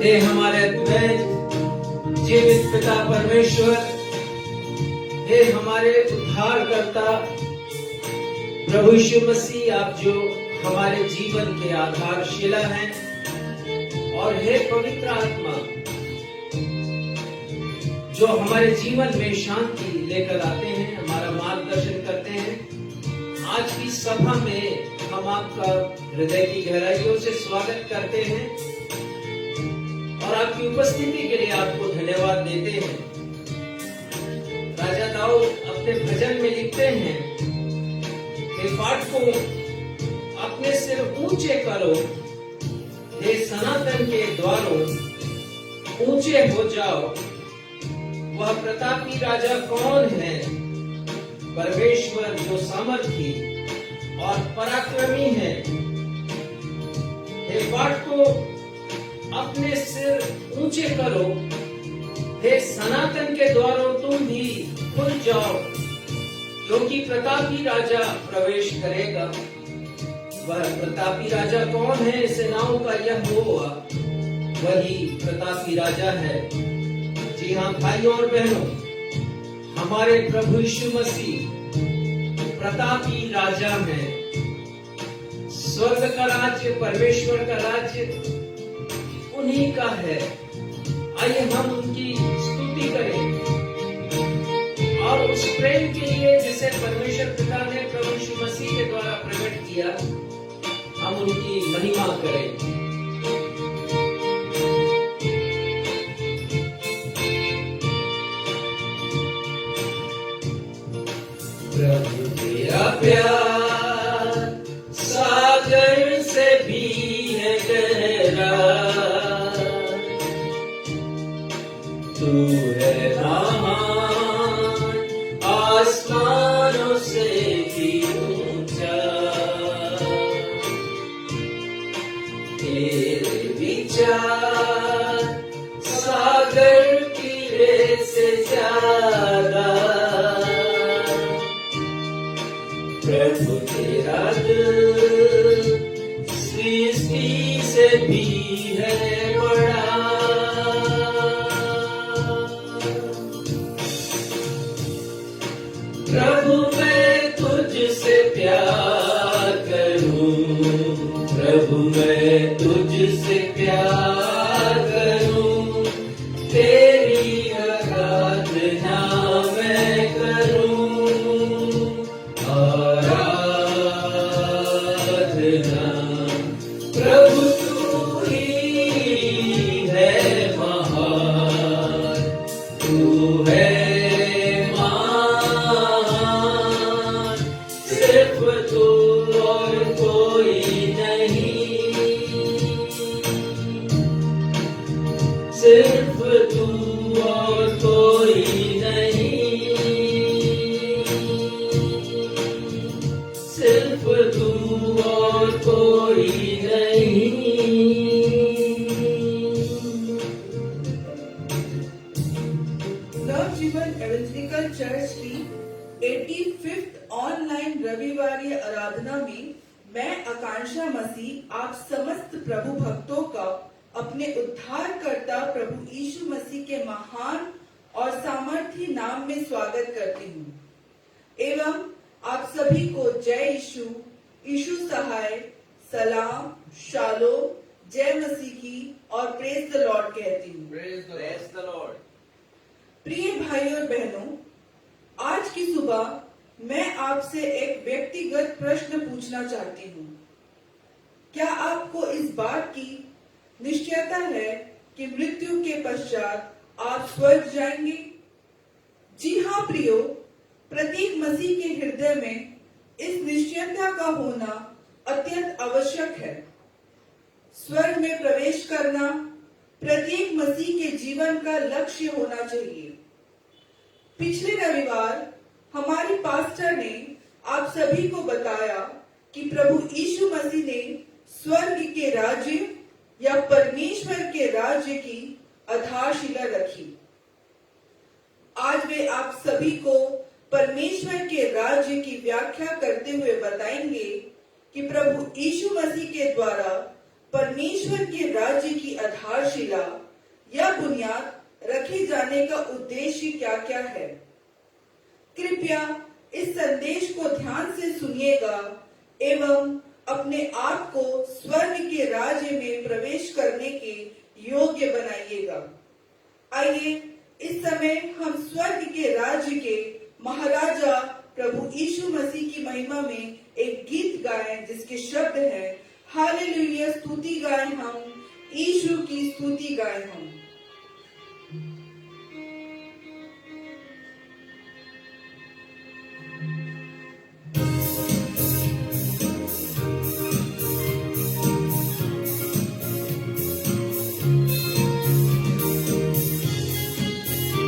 हे हमारे द्वैत जीवित पिता परमेश्वर, हे हमारे उद्धारकर्ता प्रभु यीशु मसीह, आप जो हमारे जीवन के आधारशिला हैं, और हे पवित्र आत्मा जो हमारे जीवन में शांति लेकर आते हैं, हमारा मार्गदर्शन करते हैं। आज की सभा में हम आपका हृदय की गहराइयों से स्वागत करते हैं और आपकी उपस्थिति के लिए आपको धन्यवाद देते हैं। राजा दाऊद अपने भजन में लिखते हैं, हे फाटकों अपने सिर ऊंचे करो, हे सनातन के द्वारों ऊंचे हो जाओ। वह प्रतापी राजा कौन है? परमेश्वर जो सामर्थी और पराक्रमी है। हे फाटकों अपने सिर ऊंचे करो, हे सनातन के द्वारों तुम भी खुल जाओ, क्योंकि प्रतापी राजा प्रवेश करेगा। वह प्रतापी राजा कौन है? सेनाओं का यहोवा वही प्रतापी राजा है। जी हाँ भाइयों और बहनों, हमारे प्रभु यीशु मसीह प्रतापी राजा है। स्वर्ग का राज्य, परमेश्वर का राज्य उन्हीं का है। आइए हम उनकी स्तुति करें और उस प्रेम के लिए जिसे परमेश्वर पिता ने प्रभु यीशु मसीह के द्वारा प्रकट किया, हम उनकी महिमा करें। प्रभु तेरा प्यार सागर से भी है गहरा, तू है महान आसमानों से भी ऊंचा। तेरे विचार सागर की रेत से ज्यादा, प्रभु तेरा दिल सृष्टि से भी है बड़ा। प्रभु मैं तुझसे प्यार करूं, प्रभु मैं तुझसे प्यार करूं, तेरी आराधना मैं करूं। प्रभु तू ही है महान, तू है महान, सिर्फ तू और कोई नहीं, सिर्फ तू और कोई नहीं, सिर्फ तू और कोई नहीं। नवजीवन एवेंजलिकल चर्च की 85th ऑनलाइन रविवारी आराधना में मैं आकांक्षा मसीह आप समस्त प्रभु भक्तों का अपने उद्धारकर्ता प्रभु यीशु मसीह के महान और सामर्थी नाम में स्वागत करती हूँ एवं आप सभी को जय यीशु, यीशु सहाय, सलाम, शालोम, जय मसीह की और प्रेज द लॉर्ड कहती हूँ। Praise the Lord. प्रिय भाइयों और बहनों, आज की सुबह मैं आपसे एक व्यक्तिगत प्रश्न पूछना चाहती हूँ। क्या आपको इस बात की निश्चयता है कि मृत्यु के पश्चात आप स्वर्ग जाएंगे? जी हाँ प्रियो, प्रत्येक मसीह के हृदय में इस निश्चयता का होना अत्यंत आवश्यक है। स्वर्ग में प्रवेश करना प्रत्येक मसीह के जीवन का लक्ष्य होना चाहिए। पिछले रविवार हमारी पास्टर ने आप सभी को बताया कि प्रभु यीशु मसीह ने स्वर्ग के राज्य या परमेश्वर के राज्य की आधारशिला रखी। आज वे आप सभी को परमेश्वर के राज्य की व्याख्या करते हुए बताएंगे कि प्रभु यीशु मसीह के द्वारा परमेश्वर के राज्य की आधारशिला या बुनियाद रखे जाने का उद्देश्य क्या क्या है। कृपया इस संदेश को ध्यान से सुनिएगा एवं अपने आप को स्वर्ग के राज्य में प्रवेश करने के योग्य बनाइएगा। आइए इस समय हम स्वर्ग के राज्य के महाराजा प्रभु यीशु मसीह की महिमा में एक गीत गाएं जिसके शब्द है हालेलुया स्तुति गाएं हम, यीशु की स्तुति गाएं हम।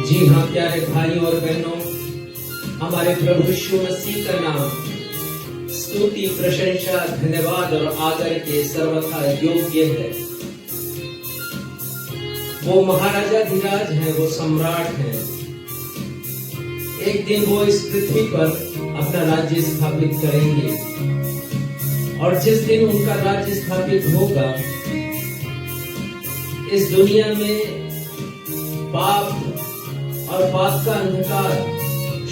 जी हाँ प्यारे भाइयों और बहनों, हमारे प्रभु यीशु मसीह का नाम स्तुति, प्रशंसा, धन्यवाद और आदर के सर्वथा योग्य है। वो महाराजा धीराज हैं, वो सम्राट हैं। एक दिन वो इस पृथ्वी पर अपना राज्य स्थापित करेंगे और जिस दिन उनका राज्य स्थापित होगा इस दुनिया में पाप और पाप का अंधकार,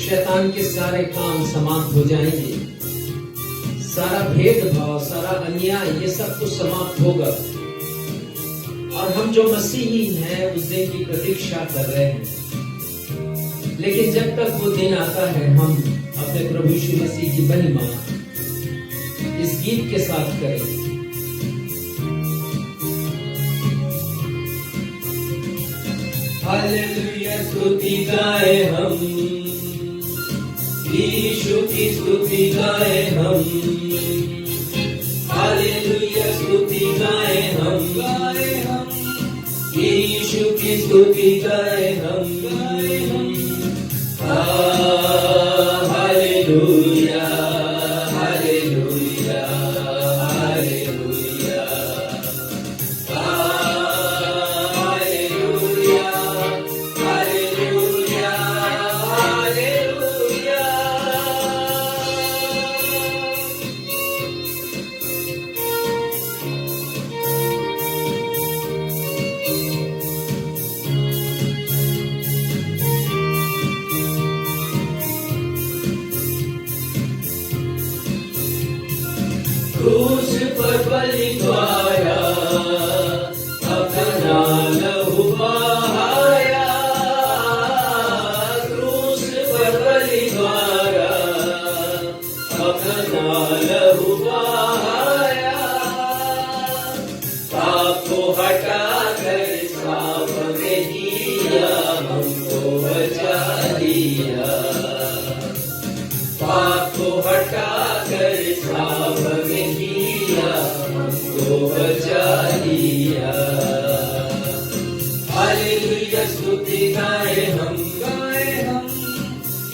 शैतान के सारे काम समाप्त हो जाएंगे। सारा भेदभाव, सारा अन्याय, ये सब कुछ समाप्त होगा और हम जो मसीही हैं उस दिन की प्रतीक्षा कर रहे हैं। लेकिन जब तक वो दिन आता है हम अपने प्रभु यीशु मसीह की महिमा इस गीत के साथ करेंगे। हालेलुया स्तुति गाए हम, यीशु की स्तुति गाए हम। हालेलुया स्तुति गाए हम, यीशु की स्तुति गाए हम। Hallelujah hallelujah hallelujah hallelujah hallelujah. क्रूस पर बलि द्वारा अपना लहू बहाया, क्रूस पर बलि द्वारा अपना लहू बहाया। पाप को हटा कर साफ में दिया, हमको बचा दिया। पाप को हटा कर साफ में दिया, हमको बचा लिया। हालेलुया स्तुति गाए हम,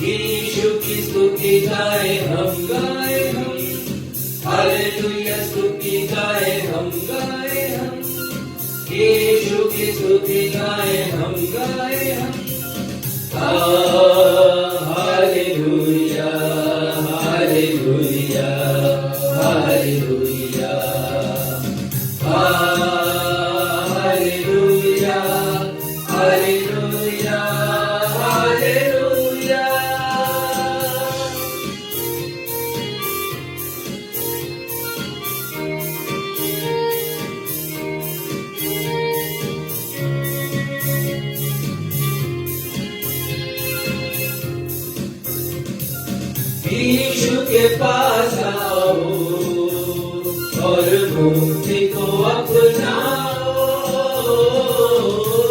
यीशु की स्तुति गाए हम। हालेलुया स्तुति गाए हम, यीशु की स्तुति गाए हम। Hallelujah hallelujah hallelujah hallelujah hallelujah hallelujah. Yeshu के पास आओ और मुक्ति को अपनाओ।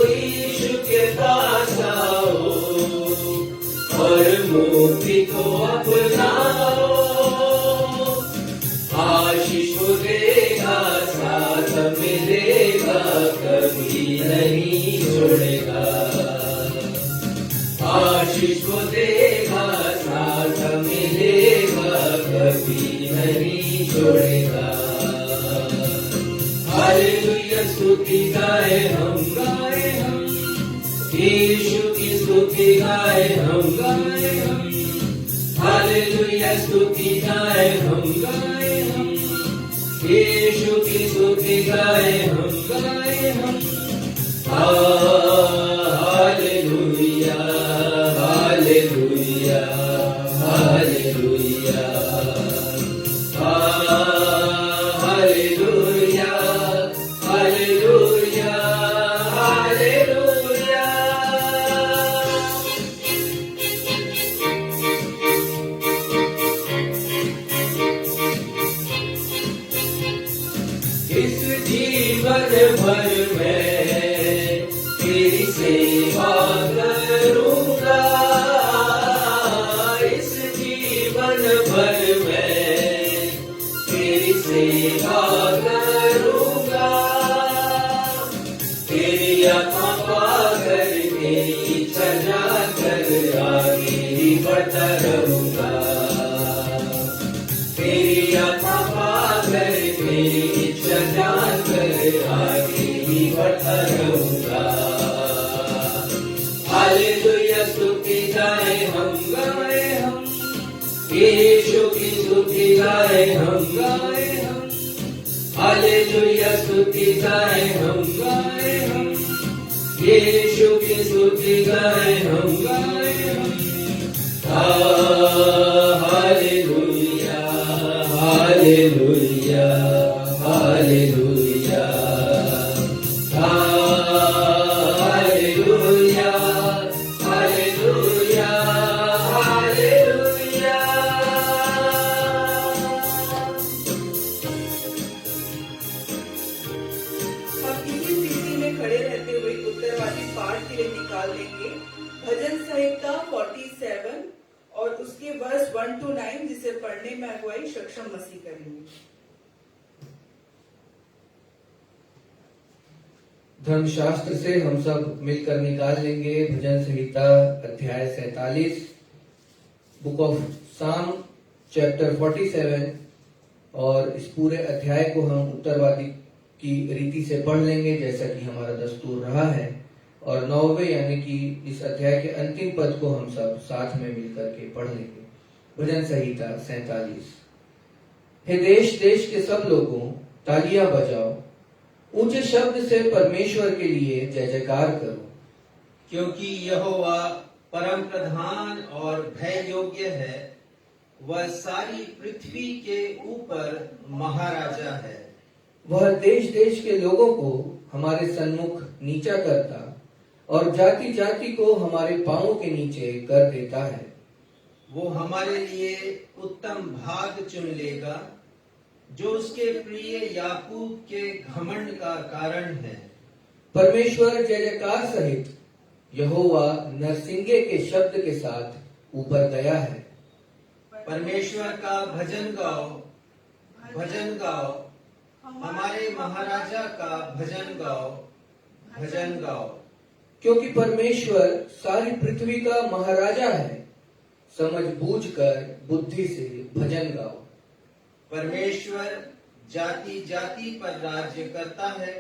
यीशु के पास आओ और मुक्ति को अपनाओ। आशीष देगा, साथ मिलेगा, कभी नहीं छोड़ेगा। आशीष देगा, साथ मिलेगा, कभी नहीं छोड़ेगा। हालेलुया स्तुति गाए हम, यीशु की स्तुति गाए हम। हालेलुया स्तुति गाए हम, यीशु की स्तुति गाए हम hallelujah hallelujah hallelujah hallelujah hallelujah hallelujah. इस जीवन भर में तेरी सेवा करूंगा, इस जीवन भर में तेरी सेवा करूंगा, तेरी आत्मा पाकर तेरी चला कर आगे ही बढ़ता रहूंगा, तेरी आत्मा पाकर तेरी चला कर आगे ही बढ़ता रहूंगा। हालेलुया स्तुति गाए हम यीशु की स्तुति गाए हम हालेलुया स्तुति गाए हम यीशु की स्तुति गाए हम hallelujah hallelujah hallelujah hallelujah hallelujah hallelujah. हम इसी स्थिति में खड़े रहते हुए उत्तरवादी पाठ के लिए निकाल लेंगे भजन संहिता 47 और उसके वर्ष 1 to 9, जिसे पढ़ने में अगुवाई सक्षम मसीह करेंगे। धर्मशास्त्र से हम सब मिलकर निकाल लेंगे भजन संहिता अध्याय 47, बुक ऑफ साम चैप्टर 47, और इस पूरे अध्याय को हम उत्तरवादी की रीति से पढ़ लेंगे जैसा कि हमारा दस्तूर रहा है, और 9वें यानी कि इस अध्याय के अंतिम पद को हम सब साथ में मिलकर के पढ़ लेंगे। भजन संहिता 47। हे देश देश के सब लोगों तालियां बजाओ, ऊंचे शब्द से परमेश्वर के लिए जय जयकार करो, क्योंकि यहोवा परम प्रधान और भय योग्य है, वह सारी पृथ्वी के ऊपर महाराजा है। वह देश देश के लोगों को हमारे सन्मुख नीचा करता और जाति जाति को हमारे पांवों के नीचे कर देता है। वो हमारे लिए उत्तम भाग चुन लेगा, जो उसके प्रिय याकूब के घमंड का कारण है। परमेश्वर जय जयकार सहित यहोवा नरसिंगे के शब्द के साथ ऊपर गया है। परमेश्वर का भजन गाओ, भजन गाओ, हमारे महाराजा का भजन गाओ, भजन गाओ। क्योंकि परमेश्वर सारी पृथ्वी का महाराजा है, समझ बूझ कर बुद्धि से भजन गाओ। परमेश्वर जाति जाति पर राज्य करता है,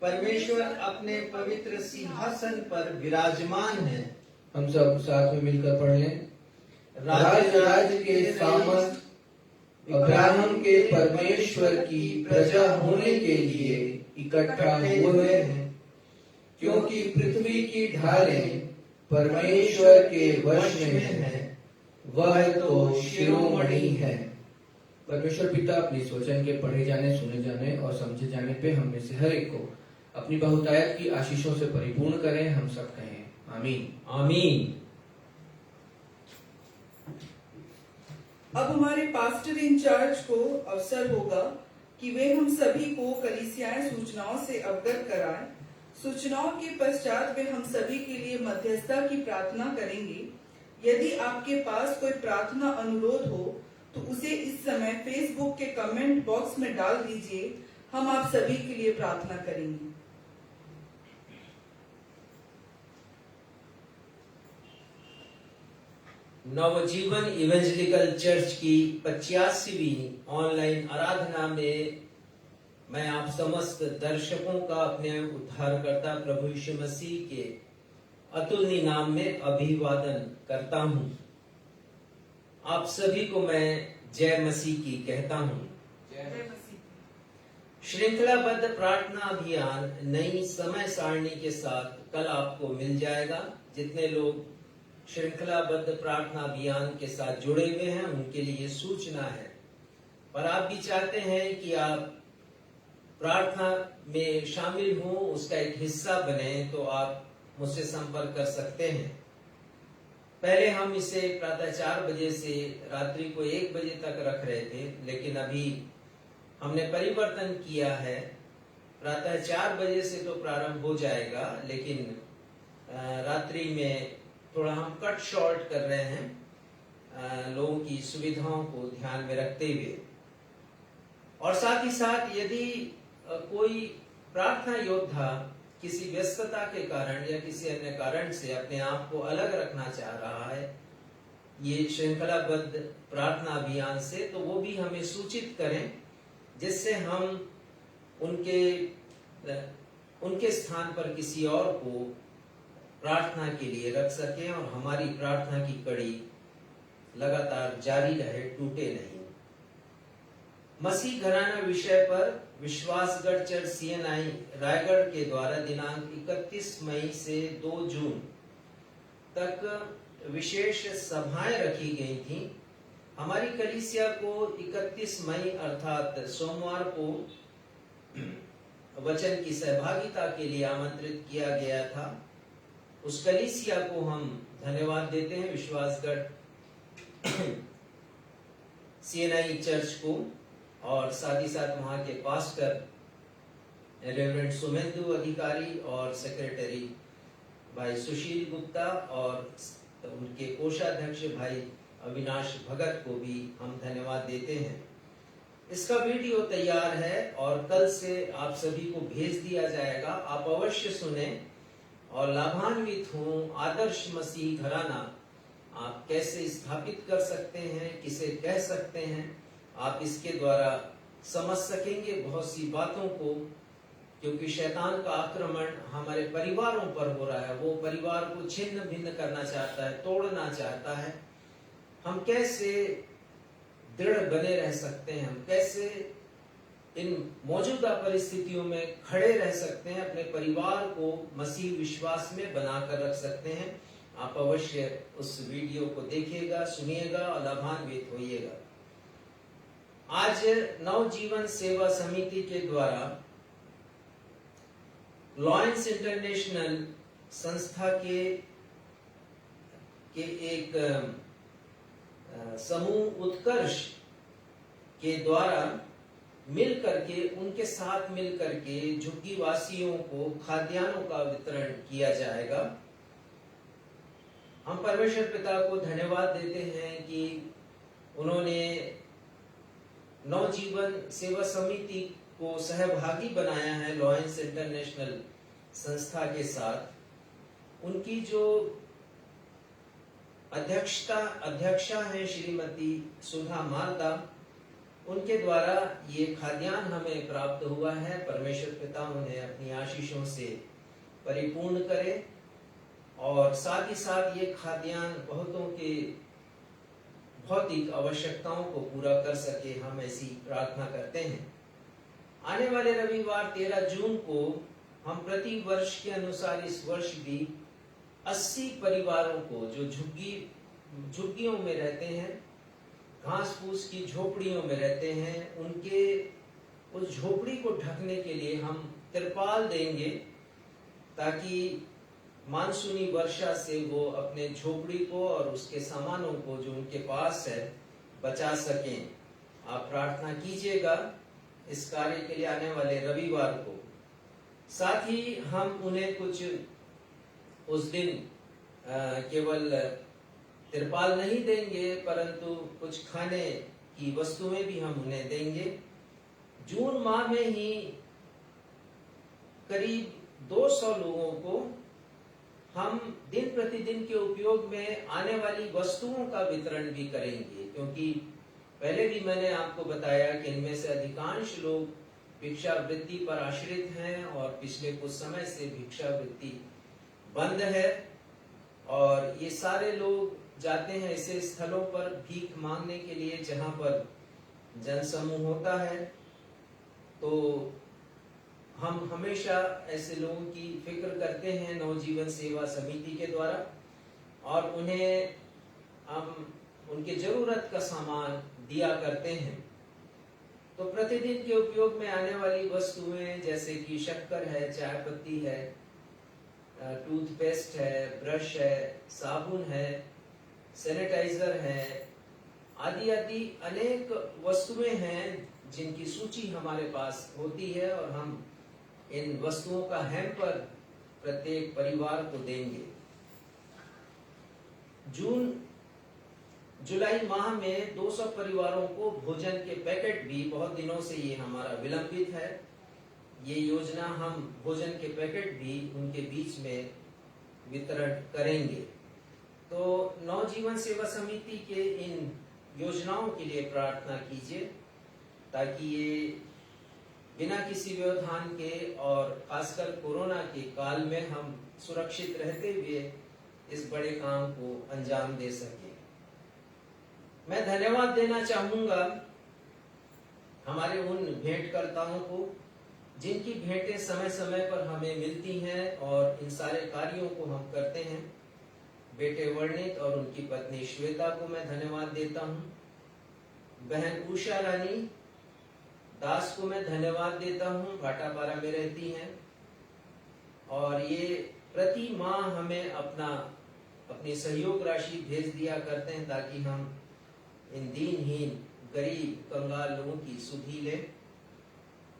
परमेश्वर अपने पवित्र सिंहासन पर विराजमान है। हम सब साथ में मिलकर पढ़ लें। राज राज्य के सामंत अब्राहम के परमेश्वर की प्रजा होने के लिए इकट्ठा हुए हैं, क्योंकि पृथ्वी की ढालें परमेश्वर के वश में है, वह तो शिरोमणि है। परमेश्वर पिता अपने इस वचन के पढ़े जाने, सुने जाने और समझे जाने पे हम में से हर एक को अपनी बहुतायत की आशीषों से परिपूर्ण करें। हम सब कहें आमीन आमीन। अब हमारे पास्टर इंचार्ज को अवसर होगा कि वे हम सभी को कलीसियाएं सूचनाओं से अवगत कराएं। सूचनाओं के पश्चात वे हम सभी के लिए मध्यस्थता की प्रार्थना करेंगे। यदि आपके पास कोई प्रार्थना अनुरोध हो तो उसे इस समय फेसबुक के कमेंट बॉक्स में डाल दीजिए। हम आप सभी के लिए प्रार्थना करेंगे। नवजीवन इवेंजलिकल चर्च की 85वीं ऑनलाइन आराधना में मैं आप समस्त दर्शकों का अपने उद्धारकर्ता प्रभु यीशु मसीह के अतुलनीय नाम में अभिवादन करता हूं। आप सभी को मैं जय मसीह की कहता हूं। श्रृंखलाबद्ध प्रार्थना अभियान नई समय सारणी के साथ कल आपको मिल जाएगा। जितने लोग श्रृंखलाबद्ध प्रार्थना अभियान के साथ जुड़े हुए हैं उनके लिए सूचना है। पर आप भी चाहते हैं कि आप प्रार्थना में शामिल हों, उसका एक हिस्सा बने, तो आप मुझसे संपर्क कर सकते हैं। पहले हम इसे प्रातः 4 बजे से रात्रि को 1 बजे तक रख रहे थे, लेकिन अभी हमने परिवर्तन किया है। प्रातः 4 बजे से तो प्रारंभ हो जाएगा, लेकिन रात्रि में थोड़ा हम कट शॉर्ट कर रहे हैं लोगों की सुविधाओं को ध्यान में रखते हुए। और साथ ही साथ यदि कोई प्रार्थना योद्धा किसी व्यस्तता के कारण या किसी अन्य कारण से अपने आप को अलग रखना चाह रहा है ये श्रृंखलाबद्ध प्रार्थना अभियान से, तो वो भी हमें सूचित करें, जिससे हम उनके स्थान पर किसी और को प्रार्थना के लिए रख सकें और हमारी प्रार्थना की कड़ी लगातार जारी रहे, टूटे नहीं। मसीह घराना विषय पर विश्वासगढ़ चर्च CNI रायगढ़ के द्वारा दिनांक 31 मई से 2 जून तक विशेष सभाएं रखी गई थी। हमारी कलीसिया को 31 मई अर्थात सोमवार को वचन की सहभागिता के लिए आमंत्रित किया गया था। उस कलीसिया को हम धन्यवाद देते हैं, विश्वासगढ़ CNI चर्च को, और साथ ही साथ वहां के पास्टर रेवरेंड सुमेंदु अधिकारी और सेक्रेटरी भाई सुशील गुप्ता और उनके कोषाध्यक्ष भाई अविनाश भगत को भी हम धन्यवाद देते हैं। इसका वीडियो तैयार है और कल से आप सभी को भेज दिया जाएगा। आप अवश्य सुने और लाभान्वित हों। आदर्श मसीह घराना आप कैसे स्थापित कर सकते हैं, किसे कह सकते हैं, आप इसके द्वारा समझ सकेंगे बहुत सी बातों को, क्योंकि शैतान का आक्रमण हमारे परिवारों पर हो रहा है। वो परिवार को छिन्न भिन्न करना चाहता है, तोड़ना चाहता है। हम कैसे दृढ़ बने रह सकते हैं, हम कैसे इन मौजूदा परिस्थितियों में खड़े रह सकते हैं, अपने परिवार को मसीह विश्वास में बनाकर रख सकते हैं। आप अवश्य उस वीडियो को देखिएगा, सुनिएगा और लाभान्वित होइएगा। आज नवजीवन सेवा समिति के द्वारा लॉयंस इंटरनेशनल संस्था के एक समूह उत्कर्ष के द्वारा मिल करके, उनके साथ मिल करके झुग्गी वासियों को खाद्यान्नों का वितरण किया जाएगा। हम परमेश्वर पिता को धन्यवाद देते हैं कि उन्होंने नवजीवन सेवा समिति को सहभागी बनाया है लॉयंस इंटरनेशनल संस्था के साथ। उनकी जो अध्यक्षा है श्रीमती सुधा मारदा, उनके द्वारा ये खाद्यान्न हमें प्राप्त हुआ है। परमेश्वर पिता उन्हें अपनी आशीषों से परिपूर्ण करे और साथ ही साथ ये खाद्यान्न बहुतों के भौतिक आवश्यकताओं को पूरा कर सके, हम ऐसी प्रार्थना करते हैं। आने वाले रविवार 13 जून को हम प्रति वर्ष के अनुसार इस वर्ष भी 80 परिवारों को जो झुग्गियों में रहते हैं, घास फूस की झोपड़ियों में रहते हैं, उनके उस झोपड़ी को ढकने के लिए हम तिरपाल देंगे, ताकि मानसूनी वर्षा से वो अपने झोपड़ी को और उसके सामानों को जो उनके पास है बचा सकें। आप प्रार्थना कीजिएगा इस कार्य के लिए आने वाले रविवार को। साथ ही हम उन्हें कुछ उस दिन केवल तिरपाल नहीं देंगे, परंतु कुछ खाने की वस्तुएं भी हम उन्हें देंगे। जून माह में ही करीब 200 लोगों को हम दिन प्रतिदिन के उपयोग में आने वाली वस्तुओं का वितरण भी करेंगे, क्योंकि पहले भी मैंने आपको बताया कि इनमें से अधिकांश लोग भिक्षावृत्ति पर आश्रित हैं और पिछले कुछ समय से भिक्षावृत्ति बंद है और ये सारे लोग जाते हैं ऐसे स्थलों पर भीख मांगने के लिए जहां पर जनसमूह होता है। तो हम हमेशा ऐसे लोगों की फिक्र करते हैं नवजीवन सेवा समिति के द्वारा, और उन्हें हम उनके जरूरत का सामान दिया करते हैं। तो प्रतिदिन के उपयोग में आने वाली वस्तुएं जैसे कि शक्कर है, चाय पत्ती है, टूथपेस्ट है, ब्रश है, साबुन है, सैनिटाइजर है, आदि आदि अनेक वस्तुएं हैं जिनकी सूची हमारे पास होती है, और हम इन वस्तुओं का हैम्पर प्रत्येक परिवार को देंगे। जुलाई माह में 200 परिवारों को भोजन के पैकेट भी, बहुत दिनों से ये हमारा विलंबित है, ये योजना हम भोजन के पैकेट भी उनके बीच में वितरण करेंगे। तो नवजीवन सेवा समिति के इन योजनाओं के लिए प्रार्थना कीजिए, ताकि ये बिना किसी व्यवधान के और खासकर कोरोना के काल में हम सुरक्षित रहते हुए इस बड़े काम को अंजाम दे सके। मैं धन्यवाद देना चाहूंगा हमारे उन भेंटकर्ताओं को जिनकी भेंटें समय समय पर हमें मिलती हैं और इन सारे कार्यों को हम करते हैं। बेटे वर्णित और उनकी पत्नी श्वेता को मैं धन्यवाद देता हूं। बहन उषा रानी दास को मैं धन्यवाद देता हूं, भाटापारा में रहती हैं, और ये प्रति माह हमें अपनी सहयोग राशि भेज दिया करते हैं ताकि हम इन दीनहीन गरीब कंगाल लोगों की सुधि लें।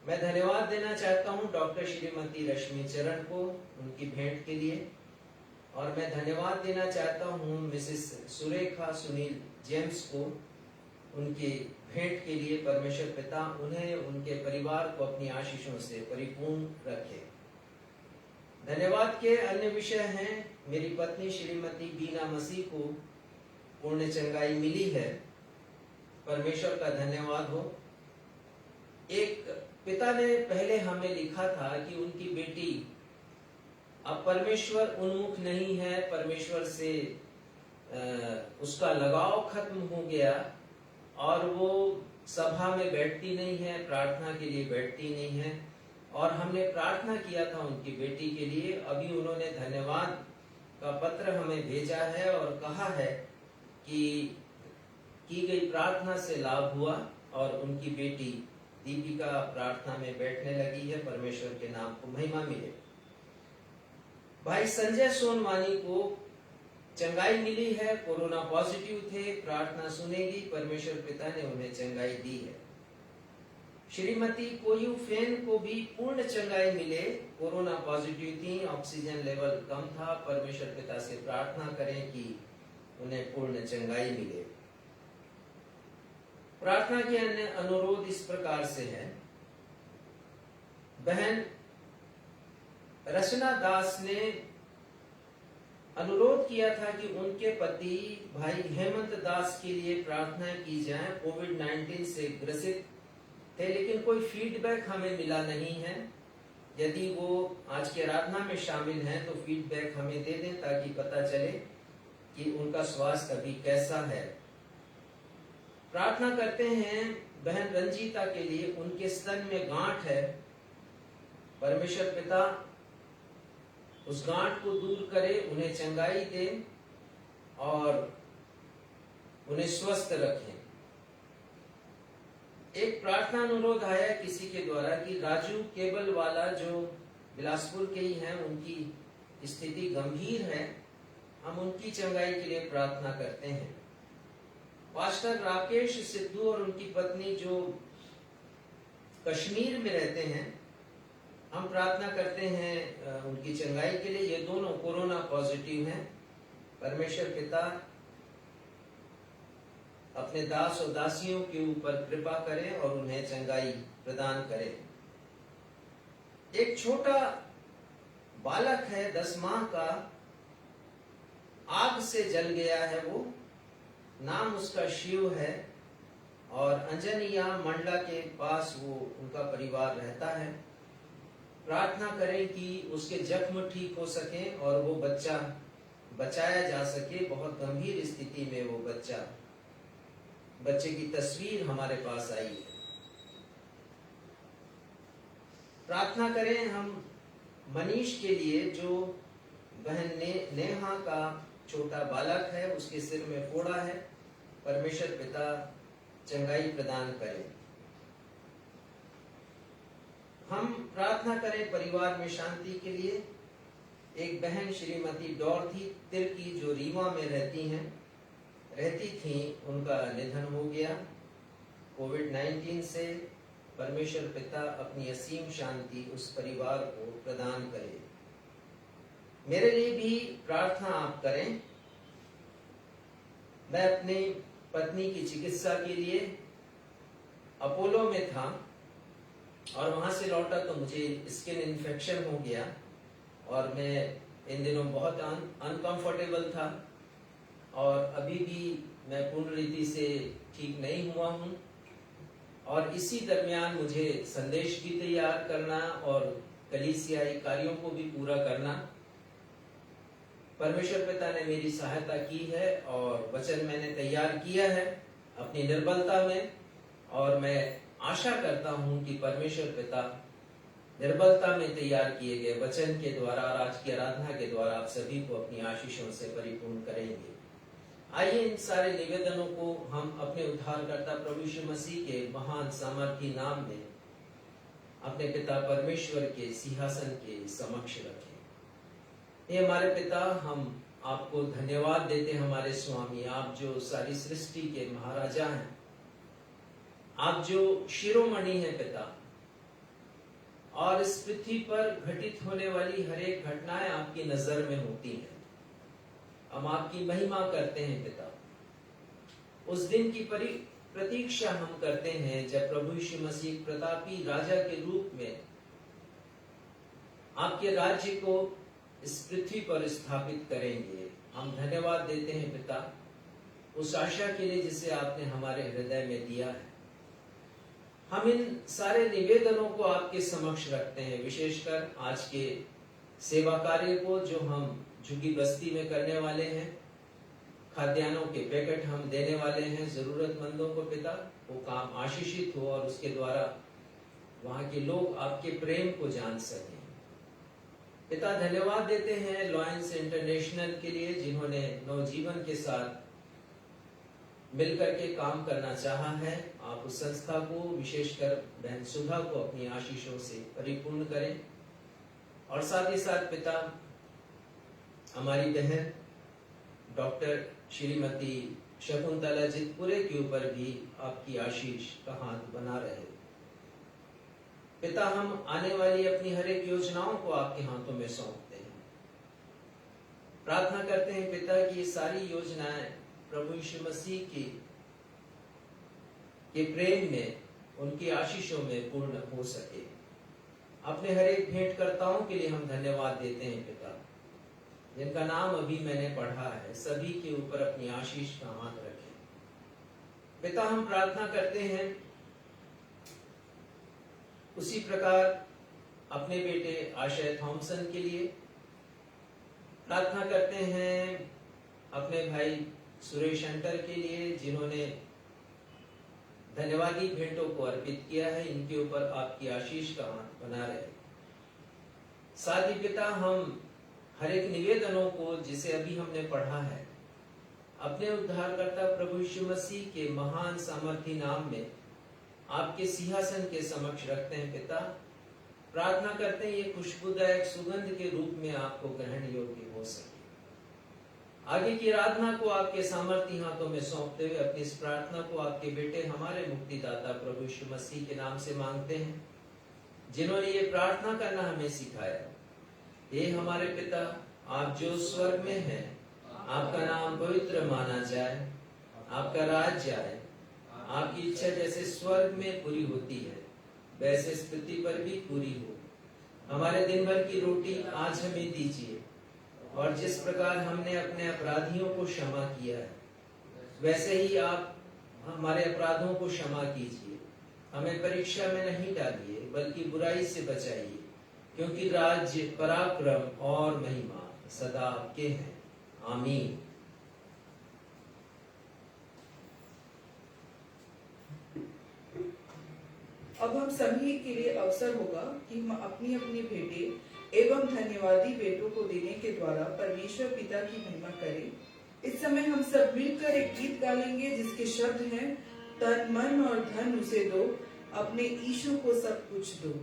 मैं धन्यवाद देना चाहता हूं डॉक्टर श्रीमती रश्मि चरण को उनकी भेंट के लिए, और मैं धन्यवाद देना चाहता हूं मिसेस सुरेखा सुनील जेम्स को उनकी भेंट के लिए। परमेश्वर पिता उन्हें उनके परिवार को अपनी आशीषों से परिपूर्ण रखे। धन्यवाद के अन्य विषय हैं, मेरी पत्नी श्रीमती बीना मसीह को पूर्ण चंगाई मिली है, परमेश्वर का धन्यवाद हो। एक पिता ने पहले हमें लिखा था कि उनकी बेटी अब परमेश्वर उन्मुख नहीं है, परमेश्वर से उसका लगाव खत्म हो गया और वो सभा में बैठती नहीं है, प्रार्थना के लिए बैठती नहीं है। और हमने प्रार्थना किया था उनकी बेटी के लिए। अभी उन्होंने धन्यवाद का पत्र हमें भेजा है और कहा है कि की गई प्रार्थना से लाभ हुआ और उनकी बेटी दीपिका प्रार्थना में बैठने लगी है। परमेश्वर के नाम को महिमा मिले। भाई संजय सोनवानी को चंगाई मिली है, कोरोना पॉजिटिव थे, प्रार्थना सुनेगी, परमेश्वर पिता ने उन्हें चंगाई दी है। श्रीमती कोयू फेन को भी पूर्ण चंगाई मिले, कोरोना पॉजिटिव थी, ऑक्सीजन लेवल कम था, परमेश्वर पिता से प्रार्थना करें कि उन्हें पूर्ण चंगाई मिले। प्रार्थना के अन्य अनुरोध इस प्रकार से है। बहन रचना दास ने अनुरोध किया था कि उनके पति भाई हेमंत दास के लिए प्रार्थना की जाए। कोविड-19 से ग्रसित थे, लेकिन कोई फीडबैक हमें मिला नहीं है। यदि वो आज की आराधना में शामिल हैं तो फीडबैक हमें दे दें ताकि पता चले कि उनका स्वास्थ्य अभी कैसा है। प्रार्थना करते हैं बहन रंजीता के लिए, उनके स्तन में गांठ है, परमेश्वर पिता उस गांठ को दूर करे, उन्हें चंगाई दे और उन्हें स्वस्थ रखें। एक प्रार्थना अनुरोध आया किसी के द्वारा कि राजू केबल वाला जो बिलासपुर के ही हैं, उनकी स्थिति गंभीर है, हम उनकी चंगाई के लिए प्रार्थना करते हैं। पास्टर राकेश सिद्धू और उनकी पत्नी जो कश्मीर में रहते हैं, हम प्रार्थना करते हैं उनकी चंगाई के लिए। ये दोनों कोरोना पॉजिटिव हैं। परमेश्वर पिता अपने दास और दासियों के ऊपर कृपा करें और उन्हें चंगाई प्रदान करें। एक छोटा बालक है 10 माह का, आग से जल गया है वो, नाम उसका शिव है और अंजनिया मंडला के पास वो उनका परिवार रहता है। प्रार्थना करें कि उसके जख्म ठीक हो सके और वो बच्चा बचाया जा सके। बहुत गंभीर स्थिति में वो बच्चे की तस्वीर हमारे पास आई है। प्रार्थना करें हम मनीष के लिए, जो बहन नेहा का छोटा बालक है, उसके सिर में फोड़ा है। परमेश्वर पिता चंगाई प्रदान करे। हम प्रार्थना करें परिवार में शांति के लिए। एक बहन श्रीमती डॉर्थी तिर्की, जो रीवा में रहती थी, उनका निधन हो गया कोविड-19 से। परमेश्वर पिता अपनी असीम शांति उस परिवार को प्रदान करे। मेरे लिए भी प्रार्थना आप करें। मैं अपनी पत्नी की चिकित्सा के लिए अपोलो में था और वहां से लौटा तो मुझे स्किन इन्फेक्शन हो गया और मैं इन दिनों बहुत अनकंफर्टेबल था और अभी भी मैं पूर्ण रीति से ठीक नहीं हुआ हूं। और इसी दरमियान मुझे संदेश भी तैयार करना और कलीसियाई कार्यों को भी पूरा करना। परमेश्वर पिता ने मेरी सहायता की है और वचन मैंने तैयार किया है अपनी निर्बलता में, और मैं आशा करता हूं कि परमेश्वर पिता निर्बलता में तैयार किए गए वचन के द्वारा और आज की आराधना के द्वारा आप सभी को अपनी आशीषों से परिपूर्ण करेंगे। आइए इन सारे निवेदनों को हम अपने उद्धारकर्ता प्रभु यीशु मसीह के महान सामर्थी नाम में अपने पिता परमेश्वर के सिंहासन के समक्ष रखें। ये हमारे पिता, हम आपको धन्यवाद देते हैं हमारे स्वामी, आप जो सारी सृष्टि के महाराजा हैं, आप जो शिरोमणि हैं पिता, और इस पृथ्वी पर घटित होने वाली हर एक घटनाएं आपकी नजर में होती हैं। हम आपकी महिमा करते हैं पिता। उस दिन की प्रतीक्षा हम करते हैं जब प्रभु यीशु मसीह प्रतापी राजा के रूप में आपके राज्य को इस पृथ्वी पर स्थापित करेंगे। हम धन्यवाद देते हैं पिता उस आशा के लिए जिसे आपने हमारे हृदय में दिया है। हम इन सारे निवेदनों को आपके समक्ष रखते हैं, विशेषकर आज के सेवा कार्य को जो हम झुग्गी बस्ती में करने वाले हैं। खाद्यान्नों के पैकेट हम देने वाले हैं जरूरतमंदों को पिता। वो काम आशीषित हो और उसके द्वारा वहां के लोग आपके प्रेम को जान सकें। पिता धन्यवाद देते हैं लॉयंस इंटरनेशनल के लिए, जिन्होंने नवजीवन के साथ मिलकर के काम करना चाहा है। आप उस संस्था को, विशेषकर बहन सुधा को अपनी आशीषों से परिपूर्ण करें। और साथ ही साथ पिता हमारी बहन डॉक्टर श्रीमती शकुंतला जितपुरे के ऊपर भी आपकी आशीष का हाथ बना रहे। पिता हम आने वाली अपनी हर एक योजनाओं को आपके हाथों में सौंपते हैं। प्रार्थना करते हैं पिता कि ये सारी योजनाएं प्रभु यीशु मसीह के प्रेम में, उनकी आशीषों में पूर्ण हो सके। अपने हर एक भेंटकर्ताओं के लिए हम धन्यवाद देते हैं पिता, जिनका नाम अभी मैंने पढ़ा है। सभी के ऊपर अपनी आशीष का हाथ रखें। पिता हम प्रार्थना करते हैं उसी प्रकार अपने बेटे आशय थॉमसन के लिए। प्रार्थना करते हैं अपने भाई सुरेश अंटर के लिए, जिन्होंने धन्यवादी भेंटों को अर्पित किया है। इनके ऊपर आपकी आशीष का हाथ बना रहे। साथ ही पिता हम हर एक निवेदनों को जिसे अभी हमने पढ़ा है अपने उद्धारकर्ता प्रभु यीशु मसीह के महान सामर्थी नाम में आपके सिंहासन के समक्ष रखते हैं पिता। प्रार्थना करते हैं ये खुशबूदायक सुगंध के रूप में आपको ग्रहण योग्य हो सके। आगे की आराधना को आपके सामर्थी हाथों में सौंपते हुए अपनी इस प्रार्थना को आपके बेटे हमारे मुक्तिदाता प्रभु यीशु मसीह के नाम से मांगते हैं, जिन्होंने ये प्रार्थना करना हमें सिखाया। हे हमारे पिता, आप जो स्वर्ग में हैं, आपका नाम पवित्र माना जाए, आपका राज्य आए, आपकी इच्छा जैसे स्वर्ग में पूरी होती है वैसे इस पृथ्वी पर भी पूरी हो। हमारे दिन भर की रोटी आज हमें दीजिए, और जिस प्रकार हमने अपने अपराधियों को क्षमा किया है वैसे ही आप हमारे अपराधों को क्षमा कीजिए। हमें परीक्षा में नहीं डालिए बल्कि बुराई से बचाइए, क्योंकि राज्य, पराक्रम और महिमा सदा आपके हैं। आमीन। अब हम सभी के लिए अवसर होगा कि हम अपनी अपनी भेंटे एवं धन्यवादी बेटों को देने के द्वारा परमेश्वर पिता की महिमा करें। इस समय हम सब मिलकर एक गीत गाएंगे जिसके शब्द हैं, तन मन और धन उसे दो, अपने यीशु को सब कुछ दो।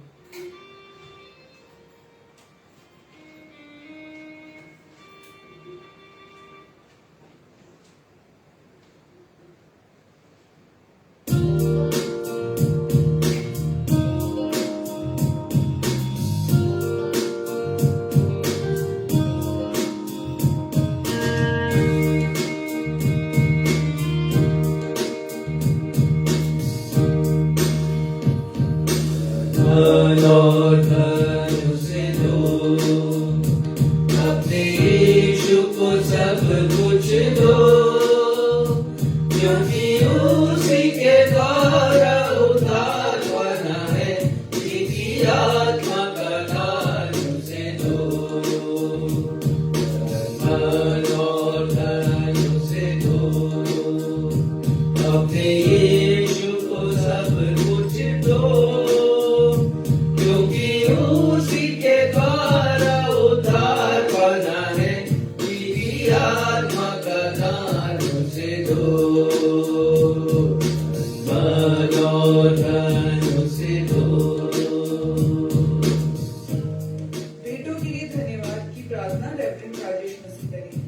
धन और धन उसे दो, अपने यीशु को सब कुछ दो, क्योंकि उसी के द्वारा उद्धार बना है, सीधी आत्मा का दान उसे दो। धन और धन उसे दो, अपने यीशु को सब कुछ दो, क्योंकि उसी के द्वारा उद्धार बना है, तेरी आत्मा का दान उसे दो। मन और धन उसे दो। बेटों के लिए धन्यवाद की प्रार्थना रेवरेंड राजेश मसीह करेंगे।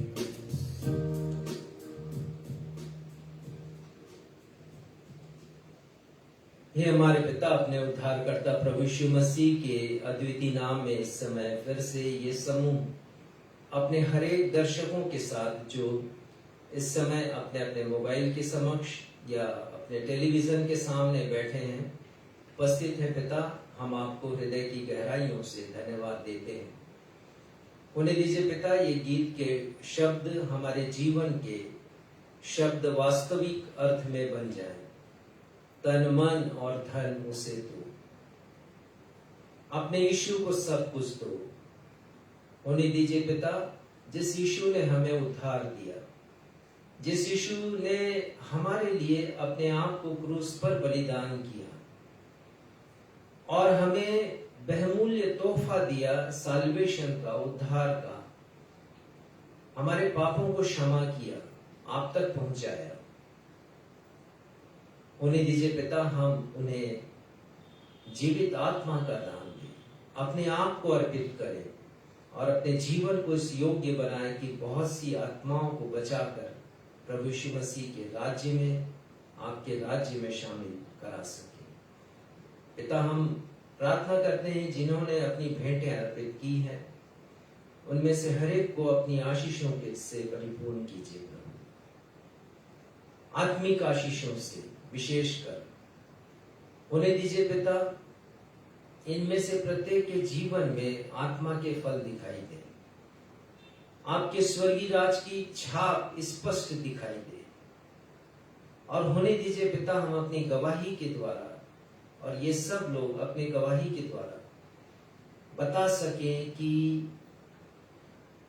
हे हमारे पिता, अपने उद्धारकर्ता प्रभु यीशु मसीह के अद्वितीय नाम में इस समय फिर से ये समूह अपने हर एक दर्शकों के साथ जो इस समय अपने अपने मोबाइल के समक्ष या अपने टेलीविजन के सामने बैठे हैं, उपस्थित हैं पिता, हम आपको हृदय की गहराइयों से धन्यवाद देते हैं। उन्हें दीजिए पिता, ये गीत के शब्द हमारे जीवन के शब्द वास्तविक अर्थ में बन जाएं। तन मन और धन उसे दो, अपने यीशु को सब कुछ दो। उन्हें दीजिए पिता, जिस यीशु ने हमें उद्धार दिया, जिस यीशु ने हमारे लिए अपने आप को क्रूस पर बलिदान किया और हमें बहुमूल्य तोहफा दिया साल्वेशन का, उद्धार का, हमारे पापों को क्षमा किया, आप तक पहुंचाया। उन्हें दीजिए पिता, हम उन्हें जीवित आत्मा का दान दें, अपने आप को अर्पित करें और अपने जीवन को इस योग्य बनाएं कि बहुत सी आत्माओं को बचाकर प्रभु यीशु मसीह के राज्य में, आपके राज्य में शामिल करा सके। पिता, हम प्रार्थना करते हैं जिन्होंने अपनी भेंटें अर्पित की हैं, उनमें से हर एक को अपनी आशीषों के से परिपूर्ण कीजिए प्रभु, आत्मिक आशीषों से विशेषकर। उन्हें दीजिए पिता, इनमें से प्रत्येक के जीवन में आत्मा के फल दिखाई दे, आपके स्वर्गीय राज की छाप स्पष्ट दिखाई दे, और होने दीजिए पिता, हम अपनी गवाही के द्वारा और ये सब लोग अपनी गवाही के द्वारा बता सकें कि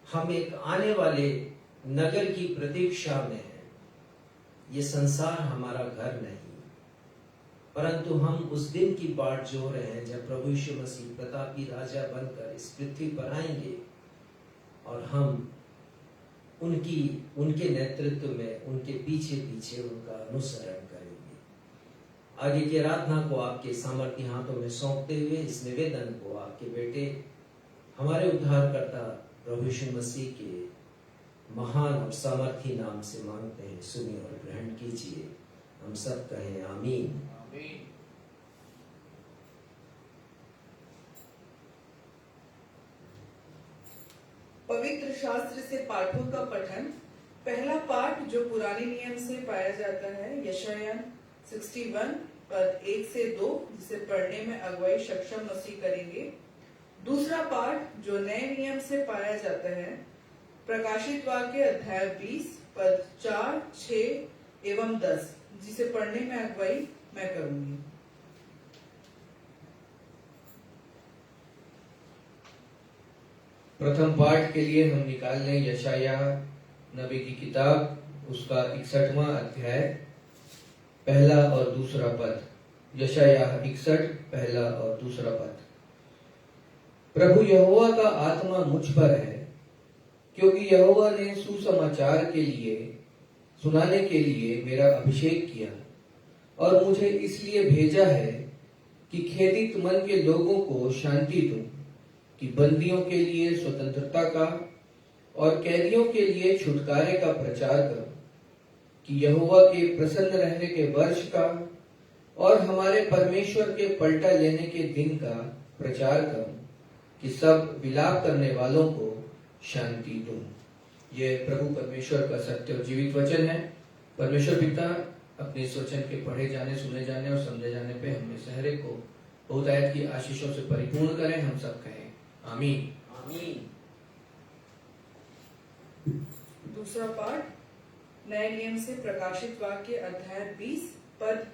हम एक आने वाले नगर की प्रतीक्षा में हैं। ये संसार हमारा घर नहीं, परंतु हम उस दिन की बाट जो रहे हैं जब प्रभु यीशु मसीह प्रतापी राजा बनकर इस पृथ्वी पर आएंगे और हम उनके नेतृत्व में, उनके पीछे पीछे उनका अनुसरण करेंगे। आगे की आराधना को आपके सामर्थ्य हाथों में सौंपते हुए इस निवेदन को आपके बेटे हमारे उद्धारकर्ता प्रभु यीशु मसीह के महान और सामर्थी नाम से मांगते हैं, सुनिए और ग्रहण कीजिए। हम सब कहें आमीन। पवित्र शास्त्र से पाठों का पठन। पहला पाठ जो पुराने नियम से पाया जाता है, यशायाह 61 पद 1 से 2, जिसे पढ़ने में अगुवाई सक्षम मसीह करेंगे। दूसरा पाठ जो नए नियम से पाया जाता है, प्रकाशित वाक्य अध्याय 20 पद 4, 6 एवं 10, जिसे पढ़ने में अगुवाई मैं करूंगी। प्रथम पाठ के लिए हम निकाल लें यशायाह नबी की किताब, उसका 61वां अध्याय, पहला और दूसरा पद। यशायाह 61 पहला और दूसरा पद। प्रभु यहोवा का आत्मा मुझ पर है, क्योंकि यहोवा ने सुसमाचार के लिए सुनाने के लिए मेरा अभिषेक किया और मुझे इसलिए भेजा है कि खेदित मन के लोगों को शांति दूं, कि बंदियों के लिए स्वतंत्रता का और कैदियों के लिए छुटकारे का प्रचार करूं, कि यहोवा के प्रसन्न रहने के वर्ष का और हमारे परमेश्वर के पलटा लेने के दिन का प्रचार करूं, कि सब विलाप करने वालों को शांति दूं। ये प्रभु परमेश्वर का सत्य और जीवित वचन है। परमेश्वर पिता अपने इस वचन के पढ़े जाने, सुने जाने और समझे जाने पे हमें सहरे को बहुतायत की आशीषों से परिपूर्ण करें। हम सब कहें आमीन। आमीन। दूसरा पाठ नए नियम से प्रकाशित वाक्य अध्याय 20 पद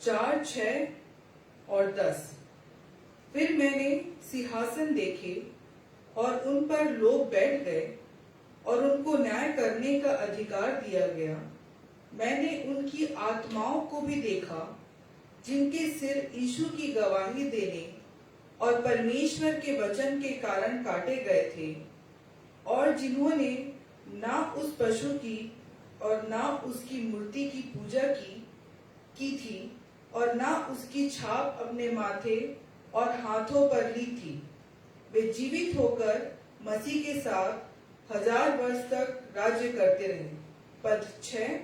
4, 6 और 10। फिर मैंने सिंहासन देखे और उन पर लोग बैठ गए और उनको न्याय करने का अधिकार दिया गया। मैंने उनकी आत्माओं को भी देखा जिनके सिर यीशु की गवाही देने और परमेश्वर के वचन के कारण काटे गए थे, और जिन्होंने ना उस पशु की और ना उसकी मूर्ति की पूजा की थी और ना उसकी छाप अपने माथे और हाथों पर ली थी। वे जीवित होकर मसीह के साथ 1000 वर्ष तक राज्य करते रहे। पद 6।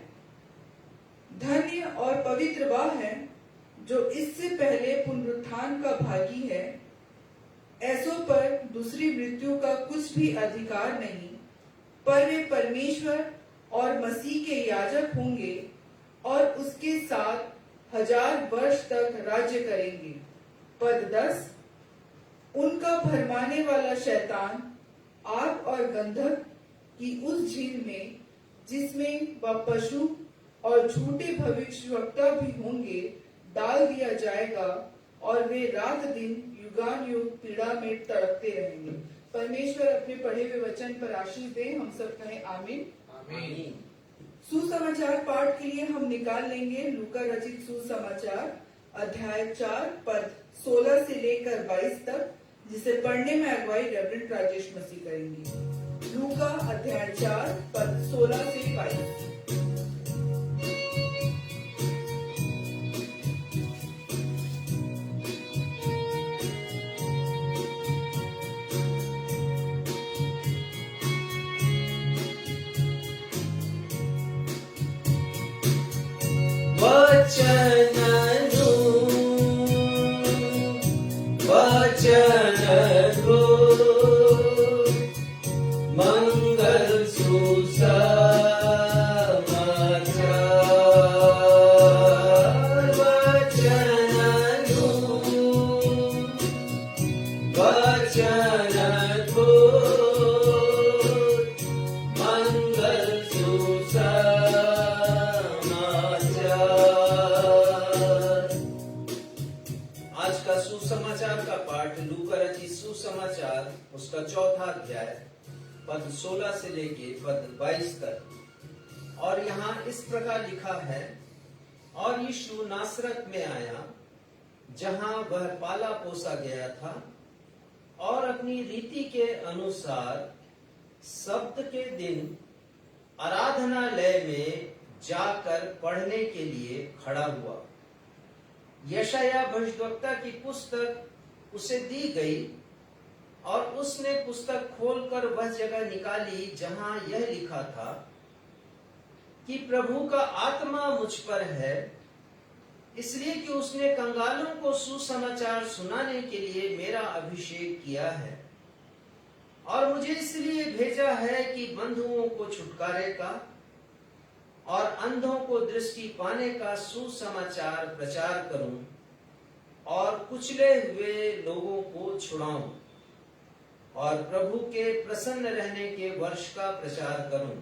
धन्य और पवित्र वह है जो इससे पहले पुनरुत्थान का भागी है। ऐसों पर दूसरी मृत्यु का कुछ भी अधिकार नहीं, पर वे परमेश्वर और मसीह के याजक होंगे और उसके साथ 1000 वर्ष तक राज्य करेंगे। पद 10। उनका भरमाने वाला शैतान आग और गंधक की उस झील में, जिसमें वह पशु और झूठे भविष्यवक्ता भी होंगे, डाल दिया जाएगा, और वे रात दिन युगानुयुग पीड़ा में तड़पते रहेंगे। परमेश्वर अपने पढ़े हुए वचन पर आशीष दे। हम सब कहें आमीन। आमीन। सुसमाचार पाठ के लिए हम निकाल लेंगे लूका रचित सुसमाचार अध्याय 4 पद 16 से लेकर 22 तक, जिसे पढ़ने में अगुवाई रेवरेंड राजेश मसीह करेंगे। लूका अध्याय 4 पद 16 से 22। मंगल सुसमाचार आज का सुसमाचार का पाठ लूका रचित सुसमाचार उसका 4था अध्याय पद 16 से लेके पद 22 तक। और यहाँ इस प्रकार लिखा है, और यीशु नासरत में आया जहाँ वह पाला पोसा गया था, और अपनी रीति के अनुसार सब्त के दिन आराधनालय में जाकर पढ़ने के लिए खड़ा हुआ। यशायाह भविष्यद्वक्ता की पुस्तक उसे दी गई और उसने पुस्तक खोलकर वह जगह निकाली जहां यह लिखा था कि प्रभु का आत्मा मुझ पर है, इसलिए कि उसने कंगालों को सुसमाचार सुनाने के लिए मेरा अभिषेक किया है, और मुझे इसलिए भेजा है कि बंधुओं को छुटकारे का और अंधों को दृष्टि पाने का सुसमाचार प्रचार करूं, और कुचले हुए लोगों को छुड़ाऊं, और प्रभु के प्रसन्न रहने के वर्ष का प्रचार करूं।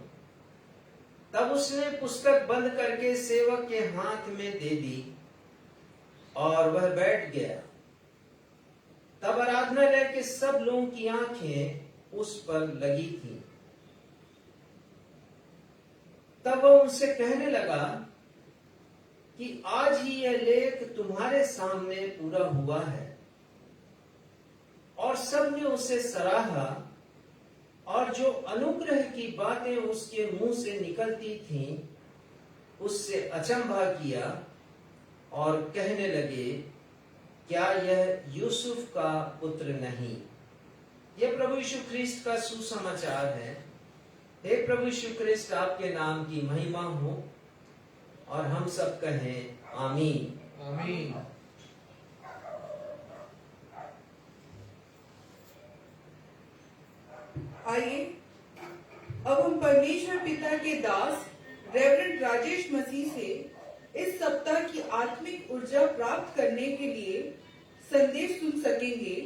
तब उसने पुस्तक बंद करके सेवक के हाथ में दे दी और वह बैठ गया। तब आराधनालय के सब लोगों की आंखें उस पर लगी थीं। तब वह उनसे कहने लगा, कि आज ही यह लेख तुम्हारे सामने पूरा हुआ है। और सबने उसे सराहा और जो अनुग्रह की बातें उसके मुंह से निकलती थीं, उससे अचंभा किया और कहने लगे, क्या यह यूसुफ का पुत्र नहीं? यह प्रभु यीशु ख्रिस्त का सुसमाचार है। हे प्रभु यीशु ख्रिस्त, आपके नाम की महिमा हो और हम सब कहें आमीन। आमीन। आइए अब हम परमेश्वर पिता के दास रेवरेंड राजेश मसीह से इस सप्ताह की आत्मिक ऊर्जा प्राप्त करने के लिए संदेश सुन सकेंगे।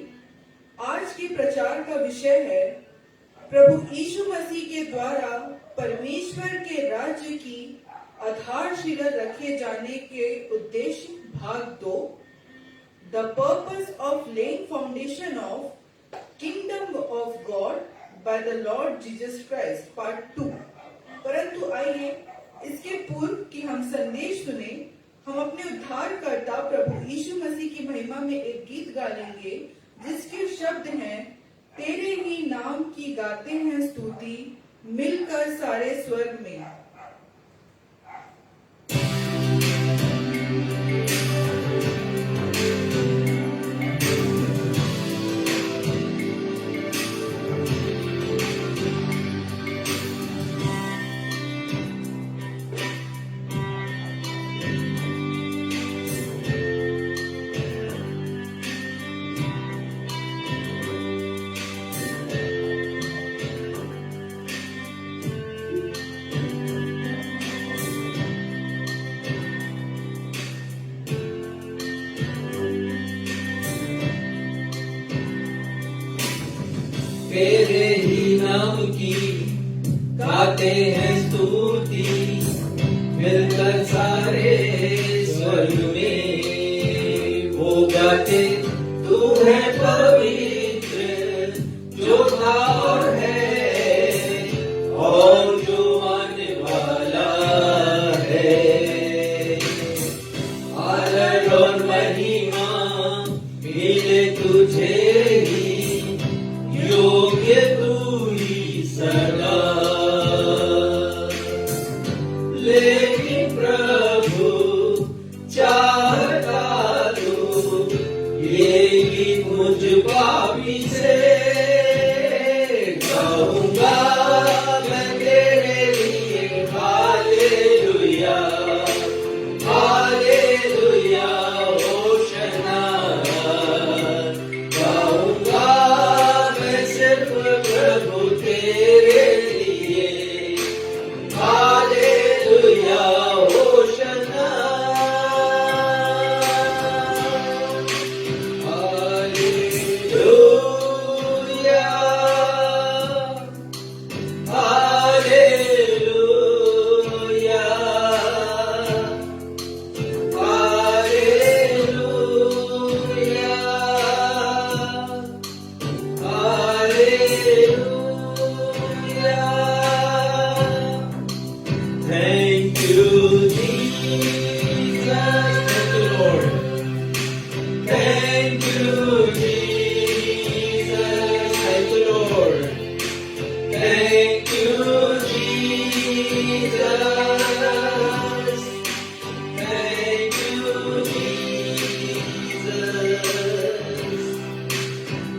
आज के प्रचार का विषय है प्रभु यीशु मसीह के द्वारा परमेश्वर के राज्य की आधारशिला रखे जाने के उद्देश्य भाग 2, the purpose of laying foundation of kingdom of God by the Lord Jesus Christ, part 2। परंतु आइए इसके पूर्व कि हम संदेश सुने, हम अपने उद्धारकर्ता प्रभु यीशु मसीह की महिमा में एक गीत गा लेंगे जिसके शब्द हैं, तेरे ही नाम की गाते हैं स्तुति मिलकर सारे स्वर्ग में। तेरे ही नाम की गाते हैं स्तुति मिलकर सारे स्वर्ग में। वो गाते, तू है पवित्र जो था और है और जो आने वाला है। आदर और महिमा मिले तुझे ही, योग्य तू ही सदा। लेकिन प्रभु चाहता तू ये गीत मुझ पापी से गाऊंगा मैं तेरे लिए। हालेलुया हालेलुया होशना गाऊंगा प्रभु तेरे लिए। Hallelujah hosanna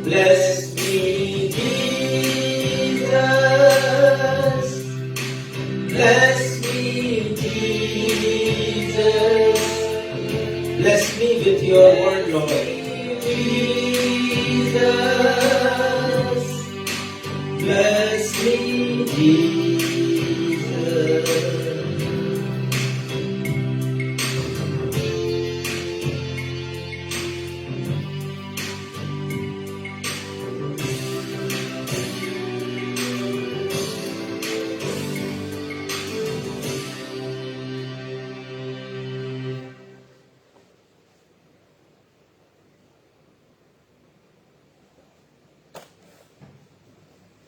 Bless me, Jesus. Bless me, Jesus. Bless me with your word, Lord. Jesus. Bless me, Jesus.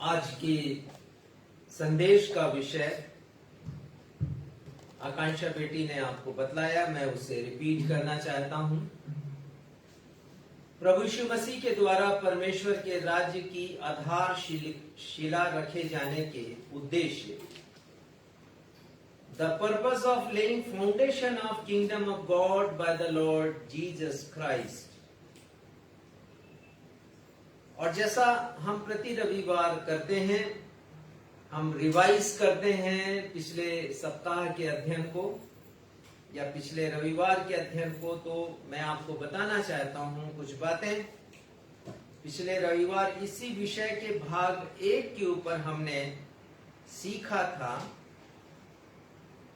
आज के संदेश का विषय आकांक्षा बेटी ने आपको बतलाया, मैं उसे रिपीट करना चाहता हूं। प्रभु यीशु मसीह के द्वारा परमेश्वर के राज्य की आधारशिला रखे जाने के उद्देश्य, the purpose of laying foundation of kingdom of God by the Lord Jesus Christ. और जैसा हम प्रति रविवार करते हैं, हम रिवाइज करते हैं पिछले सप्ताह के अध्ययन को या पिछले रविवार के अध्ययन को, तो मैं आपको बताना चाहता हूं कुछ बातें। पिछले रविवार इसी विषय के भाग 1 के ऊपर हमने सीखा था।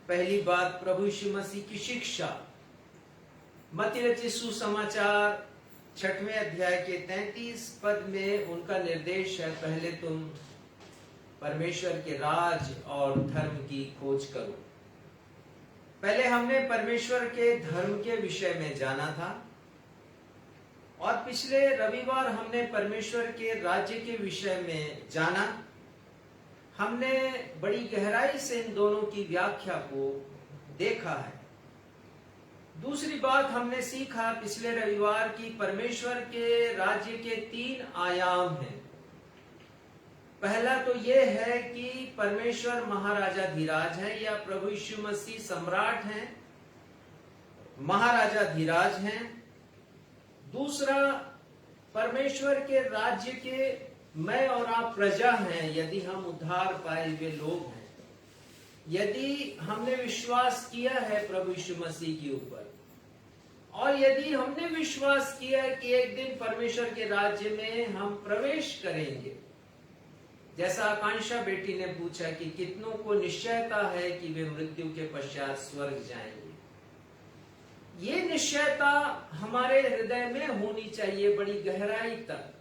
पहली बात, प्रभु यीशु मसीह की शिक्षा। मत्ती रचित सुसमाचार 6वें अध्याय के 33 पद में उनका निर्देश है, पहले तुम परमेश्वर के राज और धर्म की खोज करो। पहले हमने परमेश्वर के धर्म के विषय में जाना था और पिछले रविवार हमने परमेश्वर के राज्य के विषय में जाना। हमने बड़ी गहराई से इन दोनों की व्याख्या को देखा है। दूसरी बात हमने सीखा पिछले रविवार की परमेश्वर के राज्य के 3 आयाम हैं। पहला तो यह है कि परमेश्वर महाराजाधिराज है या प्रभु यीशु मसीह सम्राट हैं, महाराजाधिराज हैं। दूसरा, परमेश्वर के राज्य के मैं और आप प्रजा हैं यदि हम उद्धार पाए हुए लोग हैं, यदि हमने विश्वास किया है प्रभु यीशु मसीह के ऊपर, और यदि हमने विश्वास किया है कि एक दिन परमेश्वर के राज्य में हम प्रवेश करेंगे। जैसा आकांक्षा बेटी ने पूछा कि कितनों को निश्चयता है कि वे मृत्यु के पश्चात स्वर्ग जाएंगे। ये निश्चयता हमारे हृदय में होनी चाहिए, बड़ी गहराई तक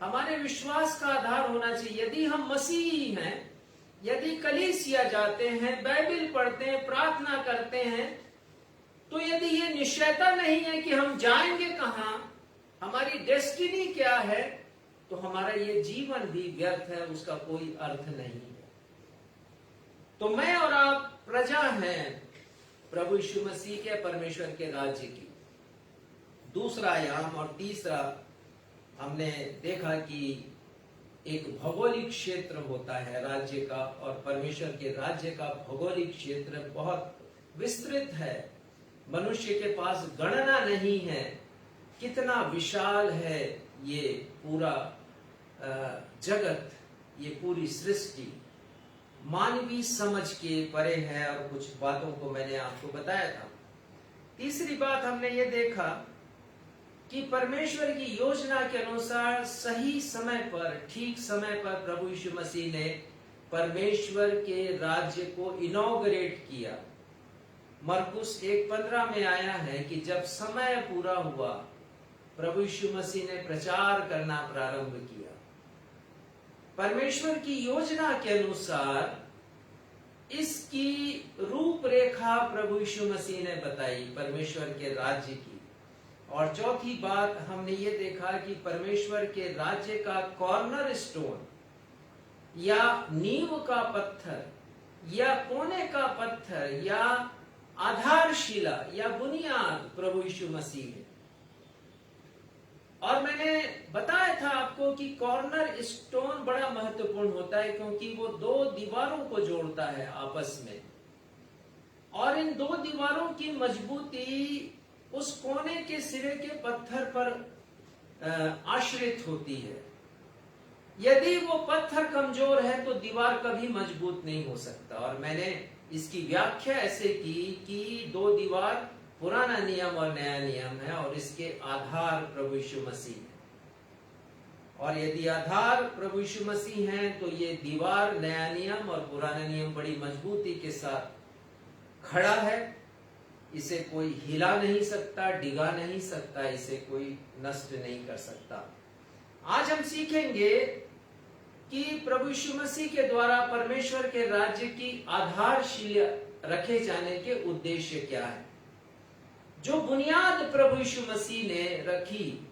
हमारे विश्वास का आधार होना चाहिए। यदि हम मसीही हैं, यदि कलीसिया जाते हैं, बाइबल पढ़ते हैं, प्रार्थना करते हैं, तो यदि ये निश्चयता नहीं है कि हम जाएंगे कहां, हमारी डेस्टिनी क्या है, तो हमारा ये जीवन भी व्यर्थ है, उसका कोई अर्थ नहीं है। तो मैं और आप प्रजा हैं प्रभु यीशु मसीह के परमेश्वर के राज्य की। दूसरा आयाम और तीसरा हमने देखा कि एक भौगोलिक क्षेत्र होता है राज्य का, और परमेश्वर के राज्य का भौगोलिक क्षेत्र बहुत विस्तृत है। मनुष्य के पास गणना नहीं है कितना विशाल है ये पूरा जगत, ये पूरी सृष्टि मानवीय समझ के परे है, और कुछ बातों को मैंने आपको बताया था। तीसरी बात हमने ये देखा कि परमेश्वर की योजना के अनुसार सही समय पर, ठीक समय पर प्रभु यीशु मसीह ने परमेश्वर के राज्य को इनॉग्रेट किया। मरकुस 1:15 में आया है कि जब समय पूरा हुआ, प्रभु यीशु मसीह ने प्रचार करना प्रारंभ किया। परमेश्वर की योजना के अनुसार इसकी रूपरेखा प्रभु यीशु मसीह ने बताई परमेश्वर के राज्य की। और चौथी बात हमने ये देखा कि परमेश्वर के राज्य का कॉर्नर स्टोन या नींव का पत्थर या कोने का पत्थर या आधारशिला या बुनियाद प्रभु यीशु मसीह है। और मैंने बताया था आपको कि कॉर्नर स्टोन बड़ा महत्वपूर्ण होता है, क्योंकि वो 2 दीवारों को जोड़ता है आपस में, और इन 2 दीवारों की मजबूती उस कोने के सिरे के पत्थर पर आश्रित होती है। यदि वो पत्थर कमजोर है तो दीवार कभी मजबूत नहीं हो सकता। और मैंने इसकी व्याख्या ऐसे की कि 2 दीवार पुराना नियम और नया नियम है, और इसके आधार प्रभु यीशु मसीह है। और यदि आधार प्रभु यीशु मसीह है तो ये दीवार नया नियम और पुराना नियम बड़ी मजबूती के साथ खड़ा है। इसे कोई हिला नहीं सकता, डिगा नहीं सकता, इसे कोई नष्ट नहीं कर सकता। आज हम सीखेंगे कि प्रभु यीशु मसीह के द्वारा परमेश्वर के राज्य की आधारशिला रखे जाने के उद्देश्य क्या है। जो बुनियाद प्रभु यीशु मसीह ने रखी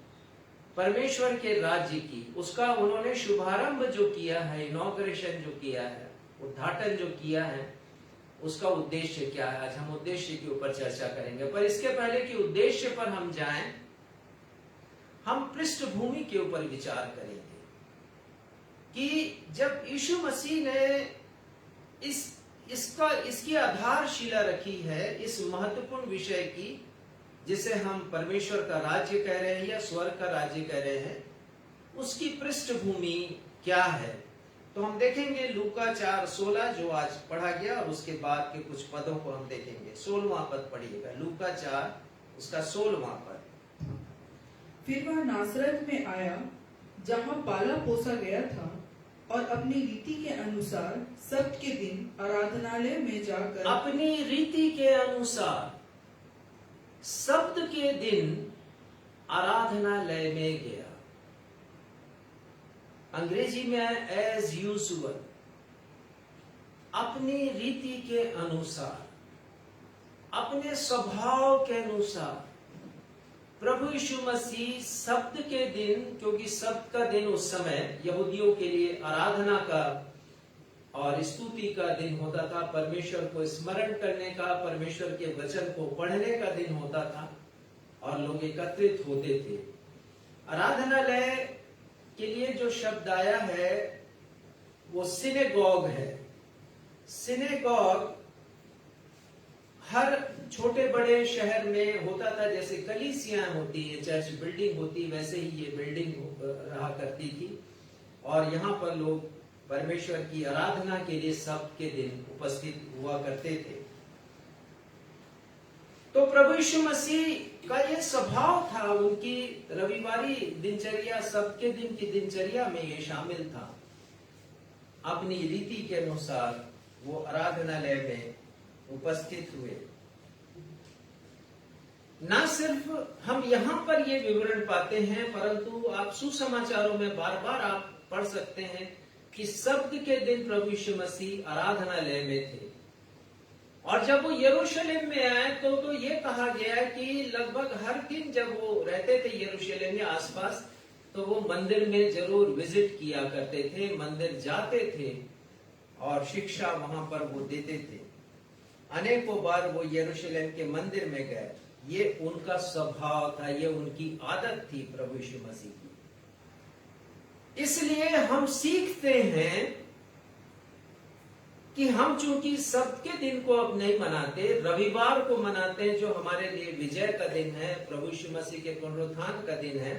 परमेश्वर के राज्य की, उसका उन्होंने शुभारंभ जो किया है, इनॉग्रेशन जो किया है, उद्घाटन जो किया है, उसका उद्देश्य क्या है। आज हम उद्देश्य के ऊपर चर्चा करेंगे, पर इसके पहले कि उद्देश्य पर हम जाएं, हम पृष्ठभूमि के ऊपर विचार करेंगे कि जब यीशु मसीह ने इसकी आधारशिला रखी है, इस महत्वपूर्ण विषय की, जिसे हम परमेश्वर का राज्य कह रहे हैं या स्वर्ग का राज्य कह रहे हैं, उसकी पृष्ठभूमि क्या है। तो हम देखेंगे लूका 4:16 जो आज पढ़ा गया, और उसके बाद के कुछ पदों को हम देखेंगे। 16वां पद पढ़िएगा, लूका 4 उसका 16वां पद। फिर वह नासरत में आया जहाँ पाला पोसा गया था, और अपनी रीति के अनुसार सब्त के दिन आराधनालय में जाकर अपनी रीति के अनुसार सब्त के दिन आराधनालय में गया। अंग्रेजी में एज यूजुअल, अपनी रीति के अनुसार, अपने स्वभाव के अनुसार प्रभु यीशु मसीह सब्त के दिन, क्योंकि सब्त का दिन उस समय यहूदियों के लिए आराधना का और स्तुति का दिन होता था, परमेश्वर को स्मरण करने का, परमेश्वर के वचन को पढ़ने का दिन होता था, और लोग एकत्रित होते थे। आराधनालय के लिए जो शब्द आया है वो सिनेगॉग है। सिनेगॉग हर छोटे बड़े शहर में होता था, जैसे कलीसियां होती है, चर्च बिल्डिंग होती, वैसे ही ये बिल्डिंग रहा करती थी, और यहाँ पर लोग परमेश्वर की आराधना के लिए सब्त के दिन उपस्थित हुआ करते थे। तो प्रभु यीशु मसीह का ये स्वभाव था, उनकी रविवारी दिनचर्या, सब्त के दिन की दिनचर्या में ये शामिल था। अपनी रीति के अनुसार वो आराधनालय में उपस्थित हुए। ना सिर्फ हम यहाँ पर ये विवरण पाते हैं, परंतु आप सुसमाचारों में बार बार आप पढ़ सकते हैं कि सब्त के दिन प्रभु यीशु मसीह आराधनालय में थे। और जब वो यरूशलेम में आए तो ये कहा गया है कि लगभग हर दिन जब वो रहते थे यरूशलेम के आसपास, तो वो मंदिर में जरूर विजिट किया करते थे, मंदिर जाते थे और शिक्षा वहां पर वो देते थे। अनेकों बार वो यरूशलेम के मंदिर में गए। ये उनका स्वभाव था, ये उनकी आदत थी प्रभु यीशु मसीह की। इसलिए हम सीखते हैं कि हम चूंकि सब्त के दिन को अब नहीं मनाते, रविवार को मनाते हैं, जो हमारे लिए विजय का दिन है, प्रभु यीशु मसीह के पुनरुत्थान का दिन है।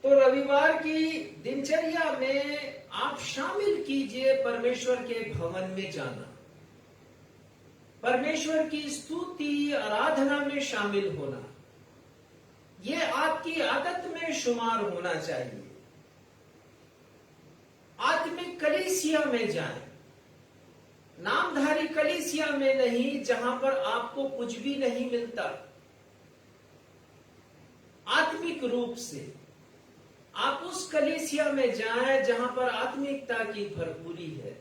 तो रविवार की दिनचर्या में आप शामिल कीजिए परमेश्वर के भवन में जाना, परमेश्वर की स्तुति आराधना में शामिल होना। ये आपकी आदत में शुमार होना चाहिए। आत्मिक कलीसिया में जाएं, नामधारी कलीसिया में नहीं, जहां पर आपको कुछ भी नहीं मिलता। आत्मिक रूप से आप उस कलीसिया में जाएं जहां पर आत्मिकता की भरपूरी है,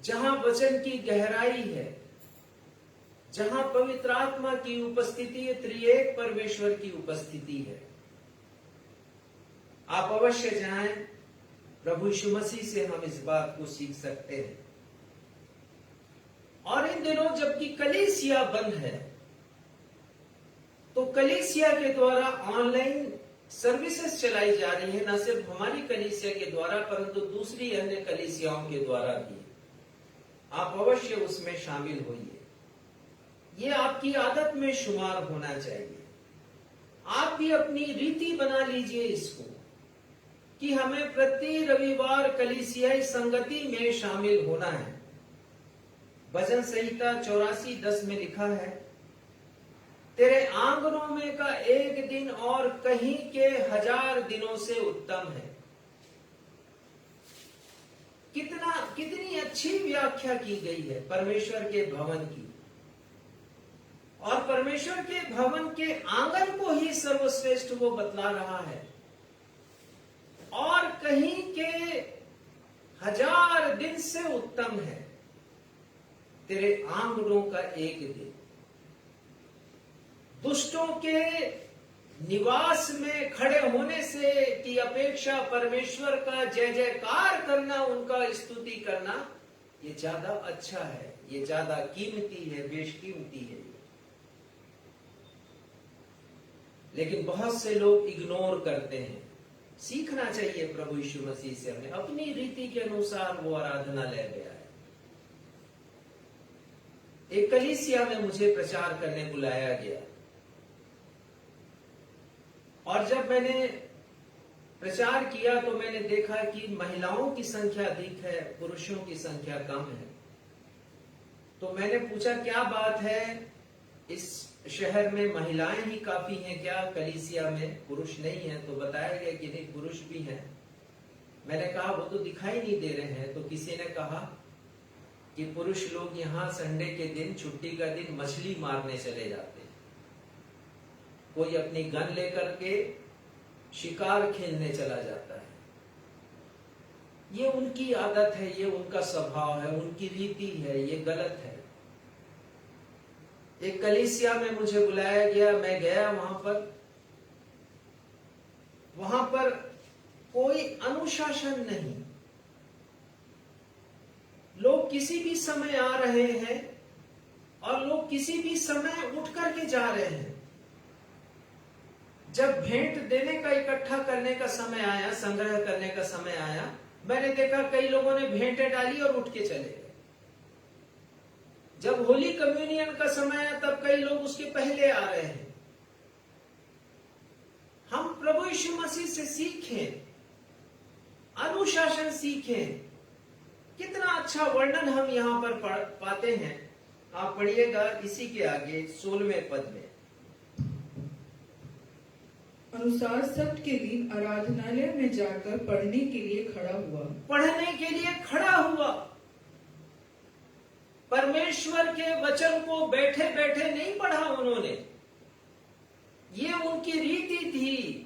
जहां वचन की गहराई है, जहां पवित्र आत्मा की उपस्थिति है, त्रिएक परमेश्वर की उपस्थिति है। आप अवश्य जाएं। प्रभु यीशु मसीह से हम इस बात को सीख सकते हैं। और इन दिनों जबकि कलीसिया बंद है, तो कलीसिया के द्वारा ऑनलाइन सर्विसेज चलाई जा रही है, न सिर्फ हमारी कलीसिया के द्वारा परंतु दूसरी अन्य कलीसियाओं के द्वारा भी। आप अवश्य उसमें शामिल होइए। ये आपकी आदत में शुमार होना चाहिए। आप भी अपनी रीति बना लीजिए इसको कि हमें प्रति रविवार कलीसियाई संगति में शामिल होना है। भजन संहिता 84:10 में लिखा है, तेरे आंगनों में का एक दिन और कहीं के 1000 दिनों से उत्तम है। कितनी अच्छी व्याख्या की गई है परमेश्वर के भवन की। और परमेश्वर के भवन के आंगन को ही सर्वश्रेष्ठ वो बतला रहा है। और कहीं के 1000 दिन से उत्तम है तेरे आंगनों का एक दिन। दुष्टों के निवास में खड़े होने से की अपेक्षा परमेश्वर का जय जयकार करना, उनका स्तुति करना ये ज्यादा अच्छा है, ये ज्यादा कीमती है, बेशकीमती है। लेकिन बहुत से लोग इग्नोर करते हैं। सीखना चाहिए प्रभु यीशु मसीह से, हमें अपनी रीति के अनुसार वो आराधनालय गया है। एक कलीसिया में मुझे प्रचार करने बुलाया गया, और जब मैंने प्रचार किया तो मैंने देखा कि महिलाओं की संख्या अधिक है, पुरुषों की संख्या कम है। तो मैंने पूछा क्या बात है, इस शहर में महिलाएं ही काफी हैं क्या, कलीसिया में पुरुष नहीं है? तो बताया गया कि नहीं, पुरुष भी हैं। मैंने कहा वो तो दिखाई नहीं दे रहे हैं। तो किसी ने कहा कि पुरुष लोग यहाँ संडे के दिन, छुट्टी का दिन, मछली मारने चले जाते हैं। कोई अपनी गन लेकर के शिकार खेलने चला जाता है। ये उनकी आदत है, ये उनका स्वभाव है, उनकी रीति है, ये गलत है। एक कलीसिया में मुझे बुलाया गया, मैं गया वहां पर कोई अनुशासन नहीं। लोग किसी भी समय आ रहे हैं और लोग किसी भी समय उठ करके जा रहे हैं। जब भेंट देने का, इकट्ठा करने का समय आया, संग्रह करने का समय आया, मैंने देखा कई लोगों ने भेंटें डाली और उठ के चले गए। जब होली कम्युनियन का समय आया तब कई लोग उसके पहले आ रहे हैं। हम प्रभु यीशु मसीह से सीखें, अनुशासन सीखें। कितना अच्छा वर्णन हम यहाँ पर पाते हैं। आप पढ़िएगा इसी के आगे 16वें पद में। अनुसार सब्त के दिन आराधनालय में जाकर पढ़ने के लिए खड़ा हुआ। पढ़ने के लिए खड़ा हुआ। परमेश्वर के वचन को बैठे बैठे नहीं पढ़ा उन्होंने, ये उनकी रीति थी।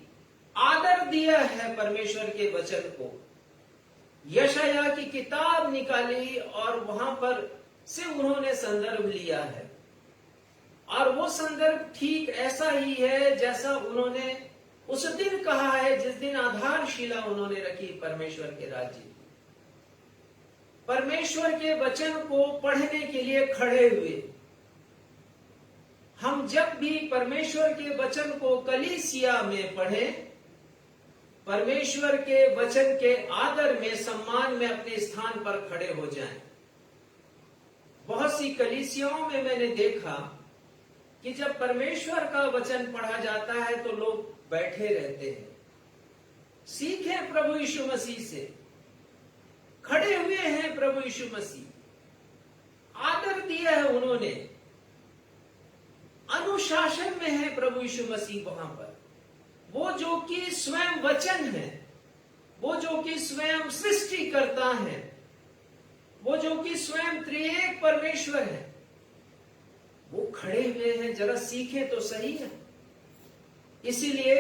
आदर दिया है परमेश्वर के वचन को। यशाया की किताब निकाली और वहां पर से उन्होंने संदर्भ लिया है, और वो संदर्भ ठीक ऐसा ही है जैसा उन्होंने उस दिन कहा है जिस दिन आधारशिला उन्होंने रखी परमेश्वर के राज्य की। परमेश्वर के वचन को पढ़ने के लिए खड़े हुए। हम जब भी परमेश्वर के वचन को कलीसिया में पढ़ें, परमेश्वर के वचन के आदर में, सम्मान में अपने स्थान पर खड़े हो जाएं। बहुत सी कलीसियाओं में मैंने देखा कि जब परमेश्वर का वचन पढ़ा जाता है तो लोग बैठे रहते हैं। सीखें प्रभु यीशु मसीह से। खड़े हुए हैं प्रभु यीशु मसीह, आदर दिया है उन्होंने, अनुशासन में है प्रभु यीशु मसीह। वहां पर वो जो कि स्वयं वचन है, वो जो कि स्वयं सृष्टि करता है, वो जो कि स्वयं त्रिएक परमेश्वर है, वो खड़े हुए हैं। जरा सीखें तो सही है। इसीलिए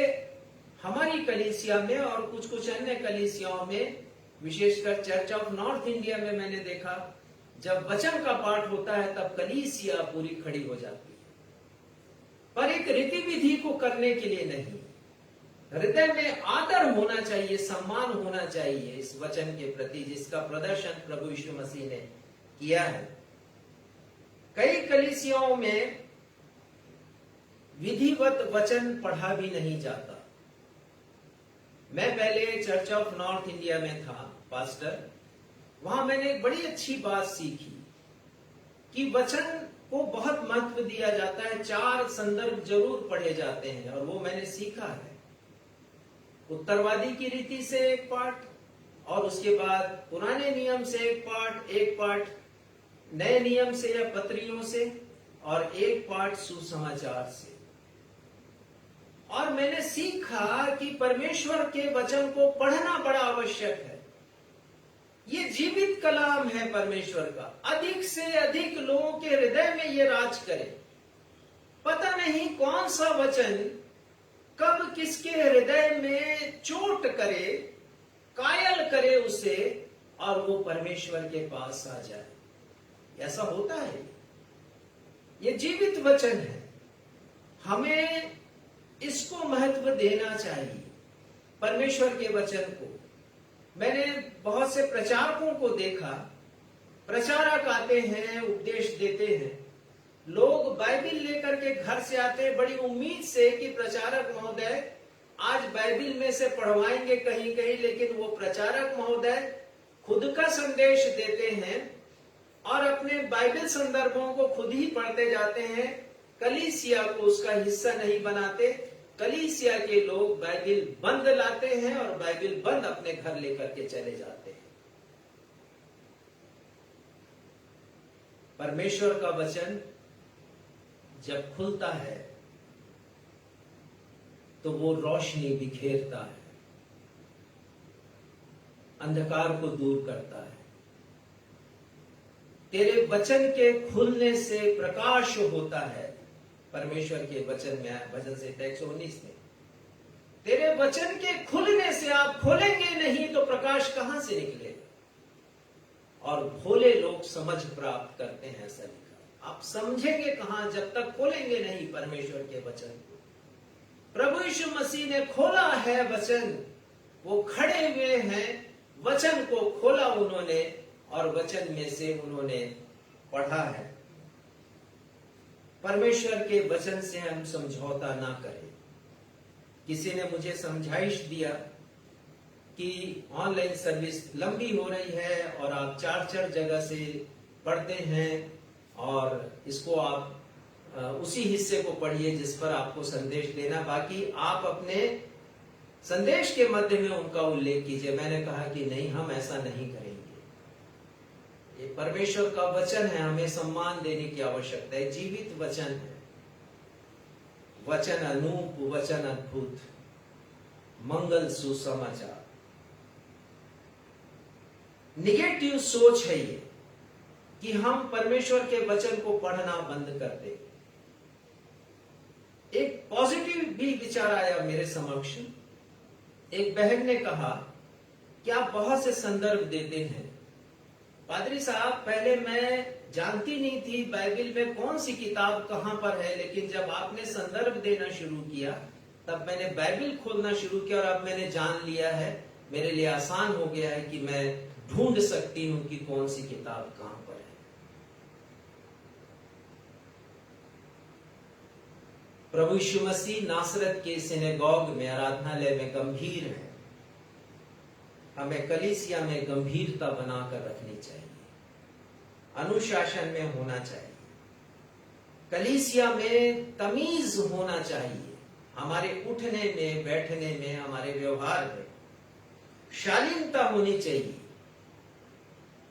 हमारी कलीसिया में और कुछ कुछ अन्य कलीसियाओं में, विशेषकर चर्च ऑफ नॉर्थ इंडिया में मैंने देखा, जब वचन का पाठ होता है तब कलीसिया पूरी खड़ी हो जाती है, पर एक रीति विधि को करने के लिए नहीं। हृदय में आदर होना चाहिए, सम्मान होना चाहिए इस वचन के प्रति जिसका प्रदर्शन प्रभु यीशु मसीह ने किया है। कई कलीसियाओं में विधिवत वचन पढ़ा भी नहीं जाता। मैं पहले चर्च ऑफ नॉर्थ इंडिया में था पास्टर। वहां मैंने एक बड़ी अच्छी बात सीखी कि वचन को बहुत महत्व दिया जाता है। 4 संदर्भ जरूर पढ़े जाते हैं, और वो मैंने सीखा है। उत्तरवादी की रीति से एक पाठ, और उसके बाद पुराने नियम से एक पाठ नए नियम से या पत्रियों से, और एक पाठ सुसमाचार से। और मैंने सीखा कि परमेश्वर के वचन को पढ़ना बड़ा आवश्यक है। ये जीवित कलाम है परमेश्वर का। अधिक से अधिक लोगों के हृदय में ये राज करे। पता नहीं कौन सा वचन कब किसके हृदय में चोट करे, कायल करे उसे, और वो परमेश्वर के पास आ जाए। ऐसा होता है। ये जीवित वचन है, हमें इसको महत्व देना चाहिए, परमेश्वर के वचन को। मैंने बहुत से प्रचारकों को देखा प्रचारक आते हैं, उपदेश देते हैं, लोग बाइबिल लेकर के घर से आते हैं बड़ी उम्मीद से कि प्रचारक महोदय आज बाइबिल में से पढ़वाएंगे कहीं कहीं, लेकिन वो प्रचारक महोदय खुद का संदेश देते हैं और अपने बाइबिल संदर्भों को खुद ही पढ़ते जाते हैं, कलीसिया को उसका हिस्सा नहीं बनाते। कलीसिया के लोग बाइबिल बंद लाते हैं और बाइबिल बंद अपने घर लेकर के चले जाते हैं। परमेश्वर का वचन जब खुलता है तो वो रोशनी बिखेरता है, अंधकार को दूर करता है। तेरे वचन के खुलने से प्रकाश होता है। परमेश्वर के वचन में भजन संहिता 119 में तेरे वचन के खुलने से, आप खोलेंगे नहीं तो प्रकाश कहां से निकलेगा? और भोले लोग समझ प्राप्त करते हैं, ऐसा लिखा। आप समझेंगे कहां जब तक खोलेंगे नहीं परमेश्वर के वचन को। प्रभु यीशु मसीह ने खोला है वचन, वो खड़े हुए हैं, वचन को खोला उन्होंने और वचन में से उन्होंने पढ़ा है। परमेश्वर के वचन से हम समझौता ना करें। किसी ने मुझे समझाइश दिया कि ऑनलाइन सर्विस लंबी हो रही है और आप 4 जगह से पढ़ते हैं और इसको आप उसी हिस्से को पढ़िए जिस पर आपको संदेश देना, बाकी आप अपने संदेश के मध्य में उनका उल्लेख कीजिए। मैंने कहा कि नहीं, हम ऐसा नहीं करेंगे। ये परमेश्वर का वचन है, हमें सम्मान देने की आवश्यकता है। जीवित वचन है, वचन अनूप, वचन अद्भुत, मंगल सुसमाचार। निगेटिव सोच है ये कि हम परमेश्वर के वचन को पढ़ना बंद कर दें। एक पॉजिटिव भी विचार आया मेरे समक्ष। एक बहन ने कहा कि आप बहुत से संदर्भ देते हैं पादरी साहब, पहले मैं जानती नहीं थी बाइबिल में कौन सी किताब कहां पर है, लेकिन जब आपने संदर्भ देना शुरू किया तब मैंने बाइबिल खोलना शुरू किया और अब मैंने जान लिया है, मेरे लिए आसान हो गया है कि मैं ढूंढ सकती हूं कि कौन सी किताब कहां पर है। प्रभु यीशु मसीह नासरत के सिनेगॉग में, आराधनालय में गंभीर है। हमें कलीसिया में गंभीरता बनाकर रखनी चाहिए, अनुशासन में होना चाहिए, कलीसिया में तमीज होना चाहिए, हमारे उठने में, बैठने में, हमारे व्यवहार में शालीनता होनी चाहिए,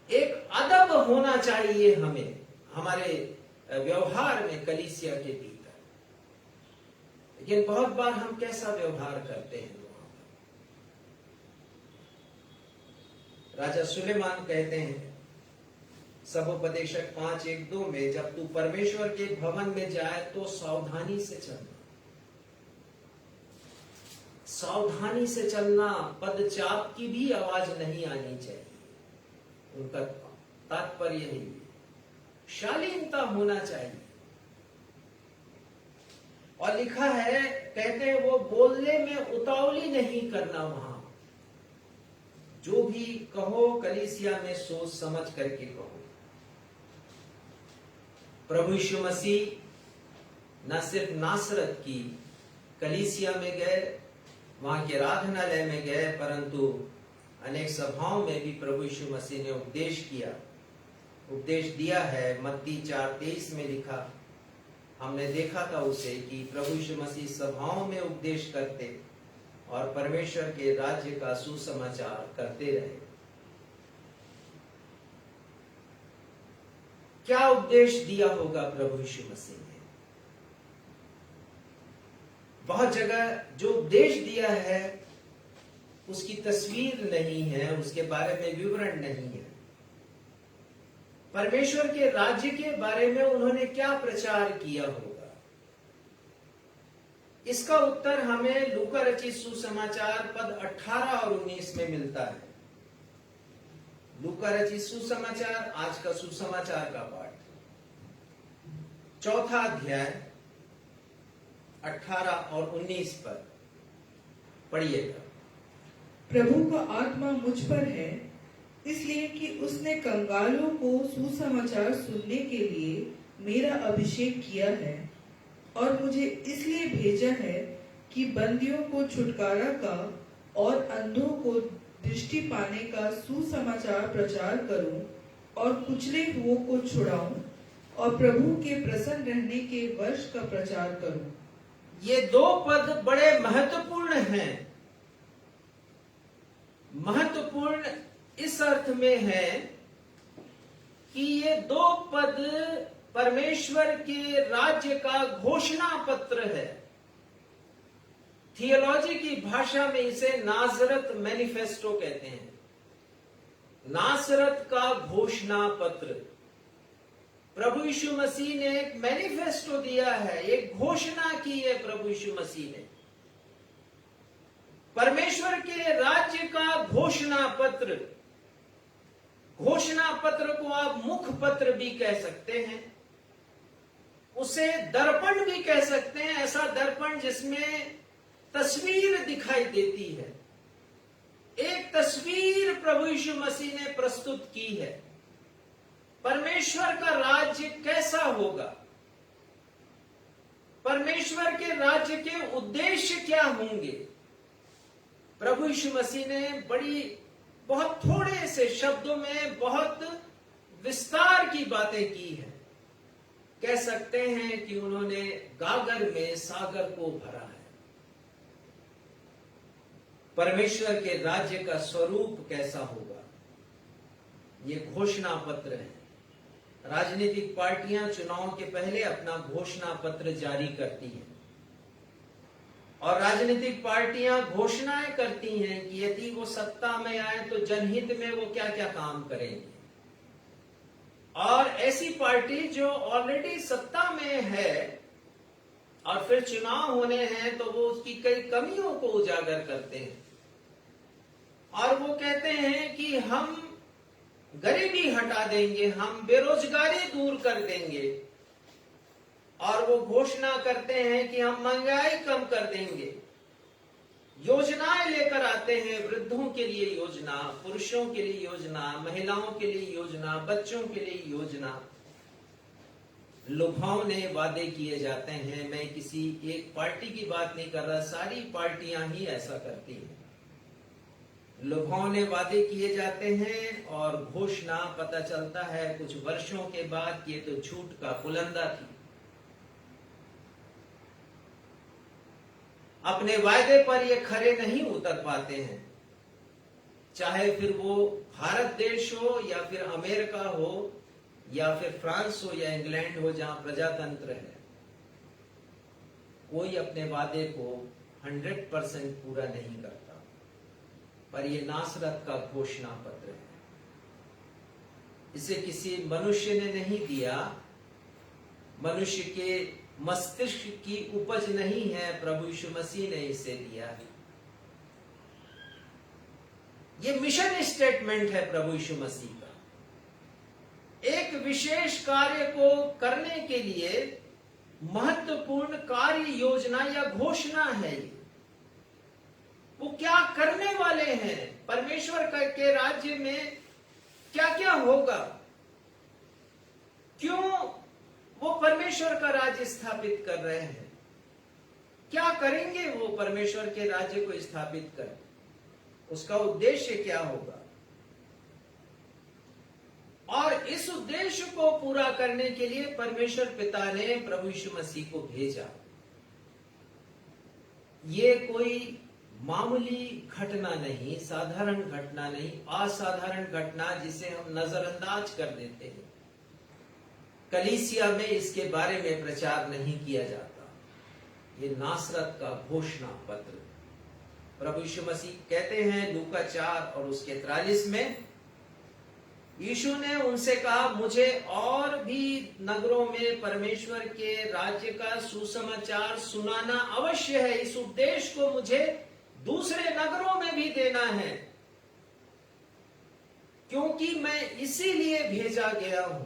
एक अदब होना चाहिए हमें हमारे व्यवहार में कलीसिया के भीतर। लेकिन बहुत बार हम कैसा व्यवहार करते हैं? राजा सुलेमान कहते हैं सबोपदेशक 5:1-2 में, जब तू परमेश्वर के भवन में जाए तो सावधानी से चलना, सावधानी से चलना, पदचाप की भी आवाज नहीं आनी चाहिए। उनका तात्पर्य यही है, शालीनता होना चाहिए। और लिखा है, कहते हैं वो बोलने में उतावली नहीं करना, वहां जो भी कहो कलीसिया में सोच समझ करके कहो। प्रभु यीशु मसीह न सिर्फ नासरत की कलीसिया में गए, वहां के आराधनालय में गए, परंतु अनेक सभाओं में भी प्रभु यीशु मसीह ने उपदेश किया, उपदेश दिया है। मत्ती 4:23 में लिखा, हमने देखा था उसे कि प्रभु यीशु मसीह सभाओं में उपदेश करते और परमेश्वर के राज्य का सुसमाचार करते रहे। क्या उपदेश दिया होगा प्रभु यीशु मसीह ने? बहुत जगह जो उपदेश दिया है उसकी तस्वीर नहीं है, उसके बारे में विवरण नहीं है। परमेश्वर के राज्य के बारे में उन्होंने क्या प्रचार किया होगा? इसका उत्तर हमें लूका रचित सुसमाचार पद 18 और 19 में मिलता है। लूका रचित सुसमाचार, आज का सुसमाचार का पाठ, 4 अध्याय 18 और 19 पर पढ़िएगा। प्रभु का आत्मा मुझ पर है, इसलिए कि उसने कंगालों को सुसमाचार सुनने के लिए मेरा अभिषेक किया है और मुझे इसलिए भेजा है कि बंदियों को छुटकारा का और अंधों को दृष्टि पाने का सुसमाचार प्रचार करूं और कुचले हुओं को छुड़ाऊं और प्रभु के प्रसन्न रहने के वर्ष का प्रचार करूं। ये दो पद बड़े महत्वपूर्ण हैं। महत्वपूर्ण इस अर्थ में है कि ये दो पद परमेश्वर के राज्य का घोषणा पत्र है। थियोलॉजी की भाषा में इसे नासरत मैनिफेस्टो कहते हैं। नासरत का घोषणा पत्र। प्रभु यीशु मसीह ने एक मैनिफेस्टो दिया है, एक घोषणा की है प्रभु यीशु मसीह ने। परमेश्वर के राज्य का घोषणा पत्र। घोषणा पत्र को आप मुख पत्र भी कह सकते हैं, उसे दर्पण भी कह सकते हैं। ऐसा दर्पण जिसमें तस्वीर दिखाई देती है। एक तस्वीर प्रभु यीशु मसीह ने प्रस्तुत की है। परमेश्वर का राज्य कैसा होगा, परमेश्वर के राज्य के उद्देश्य क्या होंगे। प्रभु यीशु मसीह ने बहुत थोड़े से शब्दों में बहुत विस्तार की बातें की है। कह सकते हैं कि उन्होंने गागर में सागर को भरा है। परमेश्वर के राज्य का स्वरूप कैसा होगा, ये घोषणा पत्र है। राजनीतिक पार्टियां चुनाव के पहले अपना घोषणा पत्र जारी करती हैं और राजनीतिक पार्टियां घोषणाएं करती हैं कि यदि वो सत्ता में आए तो जनहित में वो क्या क्या काम करेंगे। और ऐसी पार्टी जो ऑलरेडी सत्ता में है और फिर चुनाव होने हैं तो वो उसकी कई कमियों को उजागर करते हैं और वो कहते हैं कि हम गरीबी हटा देंगे, हम बेरोजगारी दूर कर देंगे। और वो घोषणा करते हैं कि हम महंगाई कम कर देंगे। योजनाएं लेकर आते हैं, वृद्धों के लिए योजना, पुरुषों के लिए योजना, महिलाओं के लिए योजना, बच्चों के लिए योजना। लुभावने वादे किए जाते हैं। मैं किसी एक पार्टी की बात नहीं कर रहा, सारी पार्टियां ही ऐसा करती हैं। लुभावने वादे किए जाते हैं और घोषणा पता चलता है कुछ वर्षों के बाद ये तो झूठ का पुलंदा थी। अपने वायदे पर ये खरे नहीं उतर पाते हैं, चाहे फिर वो भारत देश हो या फिर अमेरिका हो या फिर फ्रांस हो या इंग्लैंड हो जहां प्रजातंत्र है। कोई अपने वादे को 100% पूरा नहीं करता। पर ये नासरत का घोषणा पत्र है। इसे किसी मनुष्य ने नहीं दिया, मनुष्य के मस्तिष्क की उपज नहीं है, प्रभु यीशु मसीह ने इसे दिया है। ये मिशन स्टेटमेंट है प्रभु यीशु मसीह का। एक विशेष कार्य को करने के लिए महत्वपूर्ण कार्य योजना या घोषणा है। वो क्या करने वाले हैं, परमेश्वर के राज्य में क्या क्या होगा, क्यों वो परमेश्वर का राज्य स्थापित कर रहे हैं, क्या करेंगे वो परमेश्वर के राज्य को स्थापित कर, उसका उद्देश्य क्या होगा। और इस उद्देश्य को पूरा करने के लिए परमेश्वर पिता ने प्रभु यीशु मसीह को भेजा। ये कोई मामूली घटना नहीं, साधारण घटना नहीं, असाधारण घटना जिसे हम नजरअंदाज कर देते हैं। कलीसिया में इसके बारे में प्रचार नहीं किया जाता। ये नासरत का घोषणा पत्र। प्रभु यीशु मसीह कहते हैं लूका 4 और उसके 43 में, यीशु ने उनसे कहा, मुझे और भी नगरों में परमेश्वर के राज्य का सुसमाचार सुनाना अवश्य है। इस उद्देश्य को मुझे दूसरे नगरों में भी देना है, क्योंकि मैं इसीलिए भेजा गया हूं।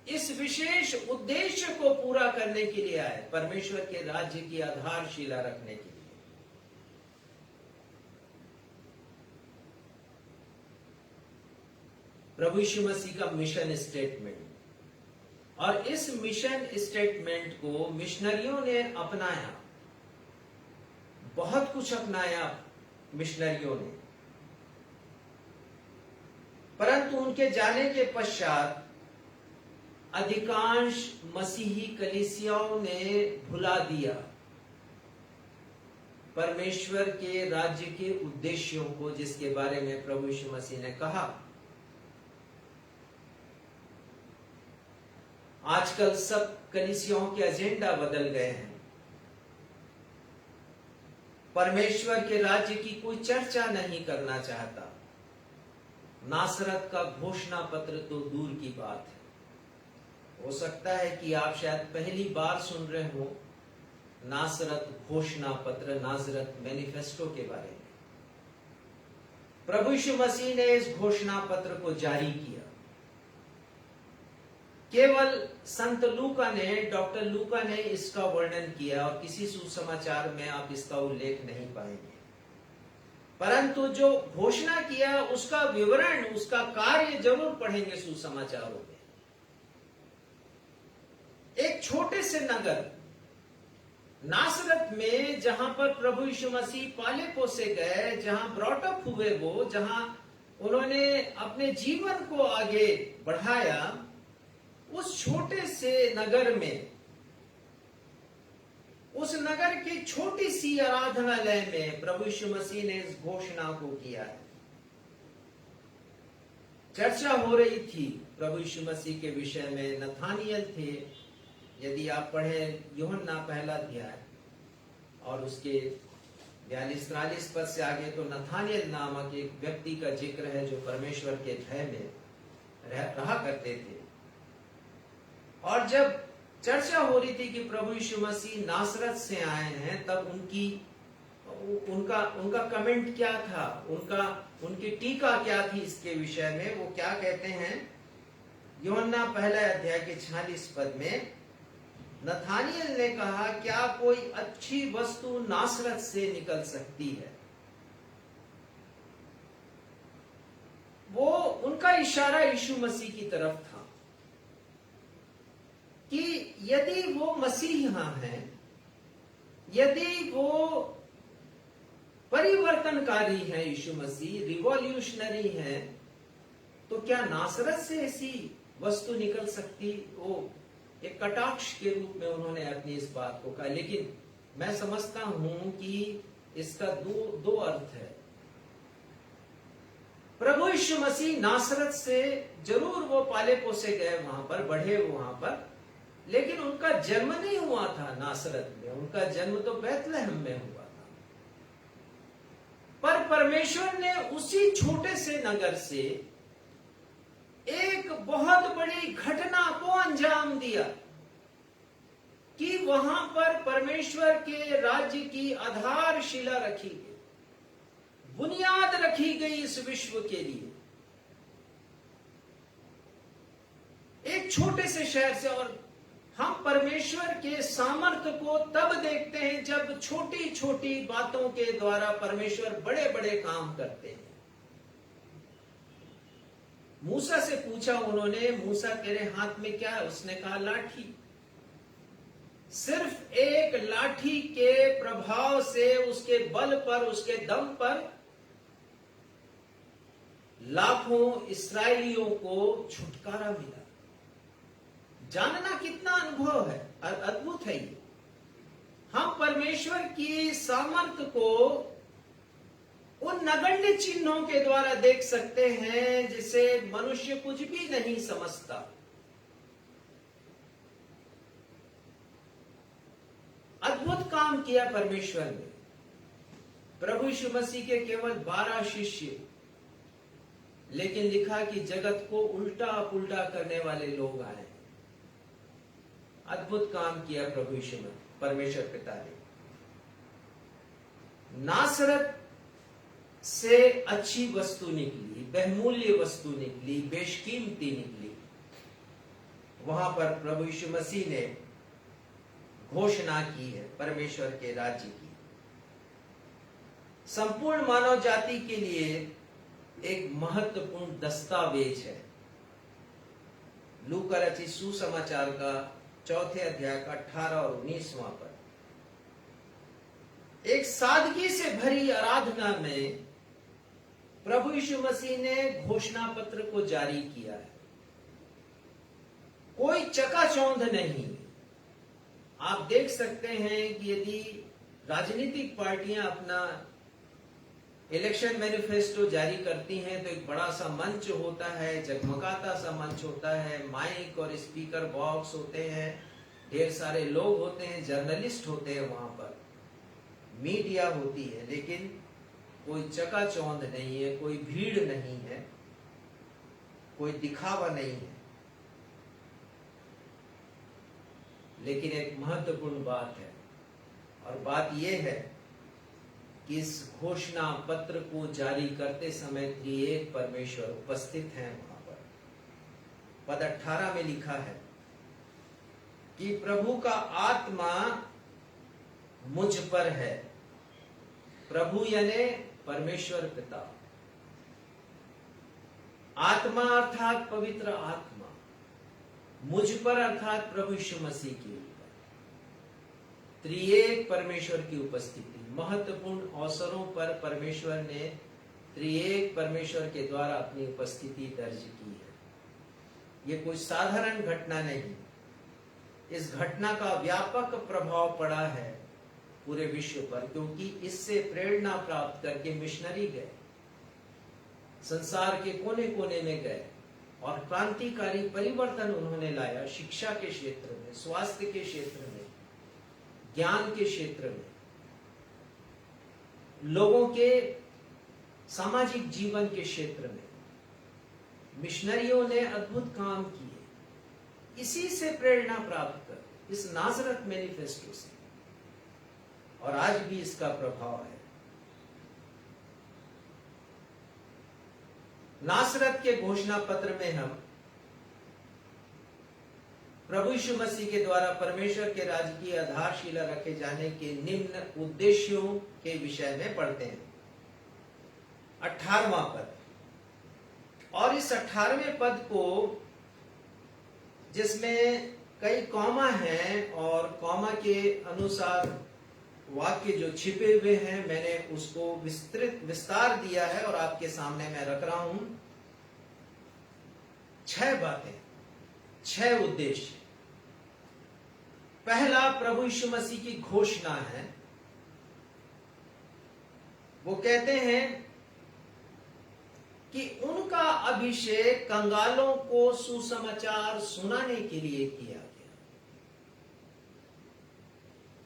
इस विशेष उद्देश्य को पूरा करने के लिए आए, परमेश्वर के राज्य की आधारशिला रखने के लिए। प्रभु यीशु मसीह का मिशन स्टेटमेंट, और इस मिशन स्टेटमेंट को मिशनरियों ने अपनाया, बहुत कुछ अपनाया मिशनरियों ने, परंतु उनके जाने के पश्चात अधिकांश मसीही कलीसियाओं ने भुला दिया परमेश्वर के राज्य के उद्देश्यों को, जिसके बारे में प्रभु यीशु मसीह ने कहा। आजकल सब कलीसियाओं के एजेंडा बदल गए हैं। परमेश्वर के राज्य की कोई चर्चा नहीं करना चाहता। नासरत का घोषणा पत्र तो दूर की बात है। हो सकता है कि आप शायद पहली बार सुन रहे हो नासरत घोषणा पत्र, नासरत मैनिफेस्टो के बारे में। प्रभु यीशु मसीह ने इस घोषणा पत्र को जारी किया। केवल संत लूका ने, डॉक्टर लूका ने इसका वर्णन किया, और किसी सुसमाचार में आप इसका उल्लेख नहीं पाएंगे। परंतु जो घोषणा किया उसका विवरण, उसका कार्य जरूर पढ़ेंगे सुसमाचारों में। एक छोटे से नगर नासरत में, जहां पर प्रभु यीशु मसीह पाले पोसे गए, जहां ब्रॉटअप हुए वो, जहां उन्होंने अपने जीवन को आगे बढ़ाया, उस छोटे से नगर में, उस नगर की छोटी सी आराधनालय में प्रभु यीशु मसीह ने इस घोषणा को किया है। चर्चा हो रही थी प्रभु यीशु मसीह के विषय में। नथानियल थे, यदि आप पढ़ें यूहन्ना पहला अध्याय और उसके 42-43 पद से आगे, तो नथानियल नामक एक व्यक्ति का जिक्र है जो परमेश्वर के भय में रहा करते थे। और जब चर्चा हो रही थी कि प्रभु यीशु मसीह नासरत से आए हैं, तब उनका कमेंट क्या था, उनकी टीका क्या थी इसके विषय में। वो क्या कहते हैं, यूहन्ना पहला अध्याय के 46 पद में, नथानियल ने कहा, क्या कोई अच्छी वस्तु नासरत से निकल सकती है? वो उनका इशारा यीशु मसीह की तरफ था कि यदि वो मसीहा हैं, यदि वो परिवर्तनकारी हैं, यीशु मसीह रिवॉल्यूशनरी हैं, तो क्या नासरत से ऐसी वस्तु निकल सकती? वो एक कटाक्ष के रूप में उन्होंने अपनी इस बात को कहा। लेकिन मैं समझता हूं कि इसका दो अर्थ है। प्रभु यीशु मसीह नासरत से जरूर वो पाले पोसे गए, वहां पर बढ़े वहां पर, लेकिन उनका जन्म नहीं हुआ था नासरत में। उनका जन्म तो बैतलहम में हुआ था। पर परमेश्वर ने उसी छोटे से नगर से एक बहुत बड़ी घटना को अंजाम दिया कि वहां पर परमेश्वर के राज्य की आधारशिला रखी गई, बुनियाद रखी गई इस विश्व के लिए, एक छोटे से शहर से। और हम परमेश्वर के सामर्थ्य को तब देखते हैं जब छोटी छोटी बातों के द्वारा परमेश्वर बड़े बड़े काम करते हैं। मूसा से पूछा उन्होंने, मूसा तेरे हाथ में क्या है? उसने कहा लाठी। सिर्फ एक लाठी के प्रभाव से, उसके बल पर, उसके दम पर लाखों इस्राएलियों को छुटकारा मिला। जानना कितना अनुभव है, अद्भुत है ये। हम परमेश्वर की सामर्थ्य को उन नगण्य चिन्हों के द्वारा देख सकते हैं जिसे मनुष्य कुछ भी नहीं समझता। अद्भुत काम किया परमेश्वर ने। प्रभु यीशु मसीह के केवल 12 शिष्य, लेकिन लिखा कि जगत को उल्टा पुल्टा करने वाले लोग आए। अद्भुत काम किया प्रभु यीशु में परमेश्वर पिता ने। नासरत से अच्छी वस्तु निकली, बहुमूल्य वस्तु निकली, बेशकीमती निकली। वहां पर प्रभु यीशु मसीह ने घोषणा की है परमेश्वर के राज्य की। संपूर्ण मानव जाति के लिए एक महत्वपूर्ण दस्तावेज है। लू का रचित सुसमाचार का 4 अध्याय का 18 और 19वां पद। एक सादगी से भरी आराधना में प्रभु यीशु मसीह ने घोषणा पत्र को जारी किया है। कोई चकाचौंध नहीं। आप देख सकते हैं कि यदि राजनीतिक पार्टियां अपना इलेक्शन मैनिफेस्टो जारी करती हैं तो एक बड़ा सा मंच होता है, जगमगाता सा मंच होता है, माइक और स्पीकर बॉक्स होते हैं, ढेर सारे लोग होते हैं, जर्नलिस्ट होते हैं, वहां पर मीडिया होती है, लेकिन कोई चकाचौंध नहीं है, कोई भीड़ नहीं है, कोई दिखावा नहीं है। लेकिन एक महत्वपूर्ण बात है, और बात यह है कि इस घोषणा पत्र को जारी करते समय त्रिएक परमेश्वर उपस्थित हैं वहां पर। पद 18 में लिखा है कि प्रभु का आत्मा मुझ पर है। प्रभु यानी परमेश्वर पिता, आत्मा अर्थात पवित्र आत्मा, मुझ पर अर्थात प्रभु यीशु मसीह के ऊपर। त्रिएक परमेश्वर की उपस्थिति। महत्वपूर्ण अवसरों पर परमेश्वर ने त्रिएक परमेश्वर के द्वारा अपनी उपस्थिति दर्ज की है। यह कोई साधारण घटना नहीं। इस घटना का व्यापक प्रभाव पड़ा है पूरे विश्व पर, क्योंकि इससे प्रेरणा प्राप्त करके मिशनरी गए, संसार के कोने कोने में गए और क्रांतिकारी परिवर्तन उन्होंने लाया। शिक्षा के क्षेत्र में, स्वास्थ्य के क्षेत्र में, ज्ञान के क्षेत्र में, लोगों के सामाजिक जीवन के क्षेत्र में मिशनरियों ने अद्भुत काम किए। इसी से प्रेरणा प्राप्त कर, इस नाजरत मैनिफेस्टो से, और आज भी इसका प्रभाव है। नासरत के घोषणा पत्र में हम प्रभु यीशु मसीह के द्वारा परमेश्वर के राज्य की आधारशिला रखे जाने के निम्न उद्देश्यों के विषय में पढ़ते हैं। 18वां पद, और इस 18वें पद को, जिसमें कई कॉमा हैं और कॉमा के अनुसार वाक्य जो छिपे हुए हैं, मैंने उसको विस्तार दिया है और आपके सामने मैं रख रहा हूं। 6 बातें, 6 उद्देश्य। पहला प्रभु यीशु मसीह की घोषणा है। वो कहते हैं कि उनका अभिषेक कंगालों को सुसमाचार सुनाने के लिए किया गया।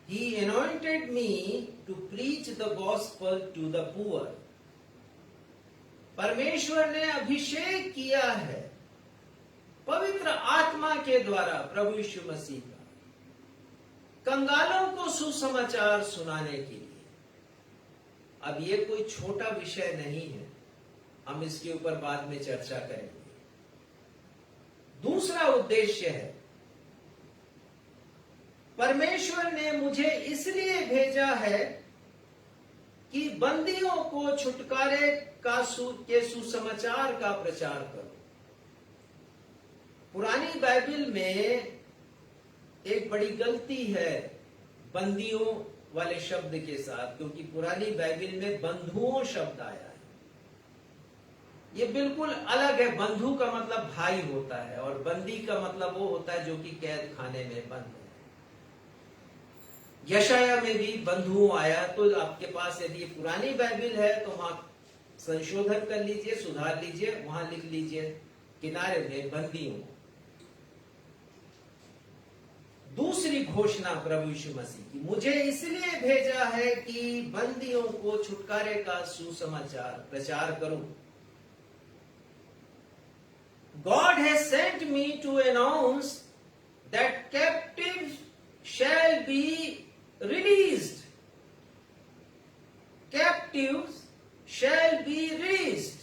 He anointed me to preach the gospel to the poor. परमेश्वर ने अभिषेक किया है पवित्र आत्मा के द्वारा प्रभु यीशु मसीह का, कंगालों को सुसमाचार सुनाने के लिए। अब ये कोई छोटा विषय नहीं है, हम इसके ऊपर बाद में चर्चा करेंगे। दूसरा उद्देश्य है, परमेश्वर ने मुझे इसलिए भेजा है कि बंदियों को छुटकारे के सुसमाचार का प्रचार करो। पुरानी बाइबल में एक बड़ी गलती है बंदियों वाले शब्द के साथ, क्योंकि पुरानी बाइबल में बंधुओं शब्द आया है। ये बिल्कुल अलग है। बंधु का मतलब भाई होता है और बंदी का मतलब वो होता है जो कि कैद खाने में बंद है। यशाया में भी बंधुओं आया, तो आपके पास यदि पुरानी बाइबल है तो वहां संशोधन कर लीजिए, सुधार लीजिए, वहां लिख लीजिए किनारे में बंदियों। दूसरी घोषणा प्रभु यीशु मसीह की, मुझे इसलिए भेजा है कि बंदियों को छुटकारे का सुसमाचार प्रचार करूं। God has sent me to announce that captives shall be released. Captives shall be released.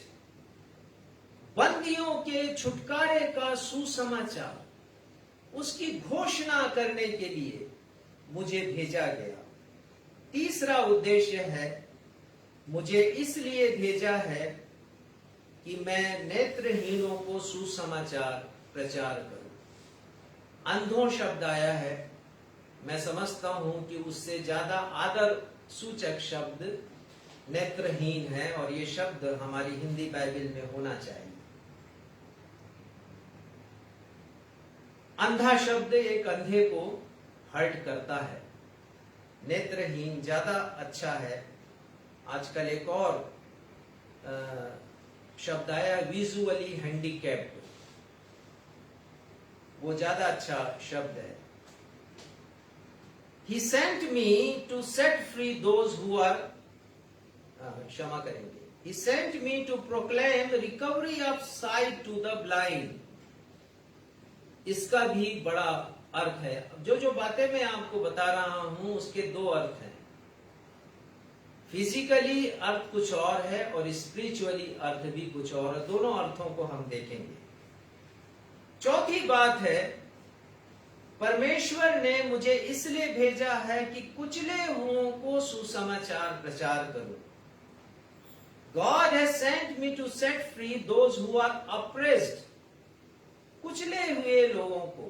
बंदियों के छुटकारे का सुसमाचार, उसकी घोषणा करने के लिए मुझे भेजा गया। तीसरा उद्देश्य है, मुझे इसलिए भेजा है कि मैं नेत्रहीनों को सुसमाचार प्रचार करूं। अंधों शब्द आया है, मैं समझता हूं कि उससे ज्यादा आदर सूचक शब्द नेत्रहीन है, और ये शब्द हमारी हिंदी बाइबल में होना चाहिए। अंधा शब्द एक अंधे को हर्ट करता है, नेत्रहीन ज्यादा अच्छा है। आजकल एक और शब्द आया विजुअली हैंडीकैप्ड, वो ज्यादा अच्छा शब्द है। He sent me to set free those who are क्षमा करेंगे, He sent me to proclaim recovery of sight to the blind। इसका भी बड़ा अर्थ है। जो जो बातें मैं आपको बता रहा हूं उसके दो अर्थ हैं। फिजिकली अर्थ कुछ और है और स्पिरिचुअली अर्थ भी कुछ और है। दोनों अर्थों को हम देखेंगे। चौथी बात है, परमेश्वर ने मुझे इसलिए भेजा है कि कुचले हुओं को सुसमाचार प्रचार करूं। God has sent me to set free those who are oppressed, कुचले हुए लोगों को।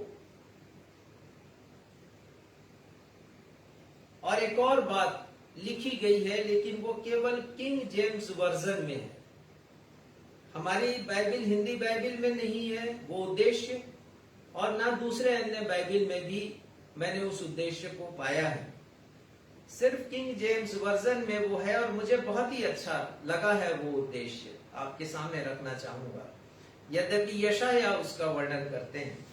और एक और बात लिखी गई है, लेकिन वो केवल किंग जेम्स वर्जन में है, हमारी बाइबल हिंदी बाइबल में नहीं है वो उद्देश्य, और ना दूसरे अन्य बाइबल में भी मैंने उस उद्देश्य को पाया है। सिर्फ किंग जेम्स वर्जन में वो है, और मुझे बहुत ही अच्छा लगा है वो उद्देश्य, आपके सामने रखना चाहूंगा। यद्यपि यशायाह उसका वर्णन करते हैं।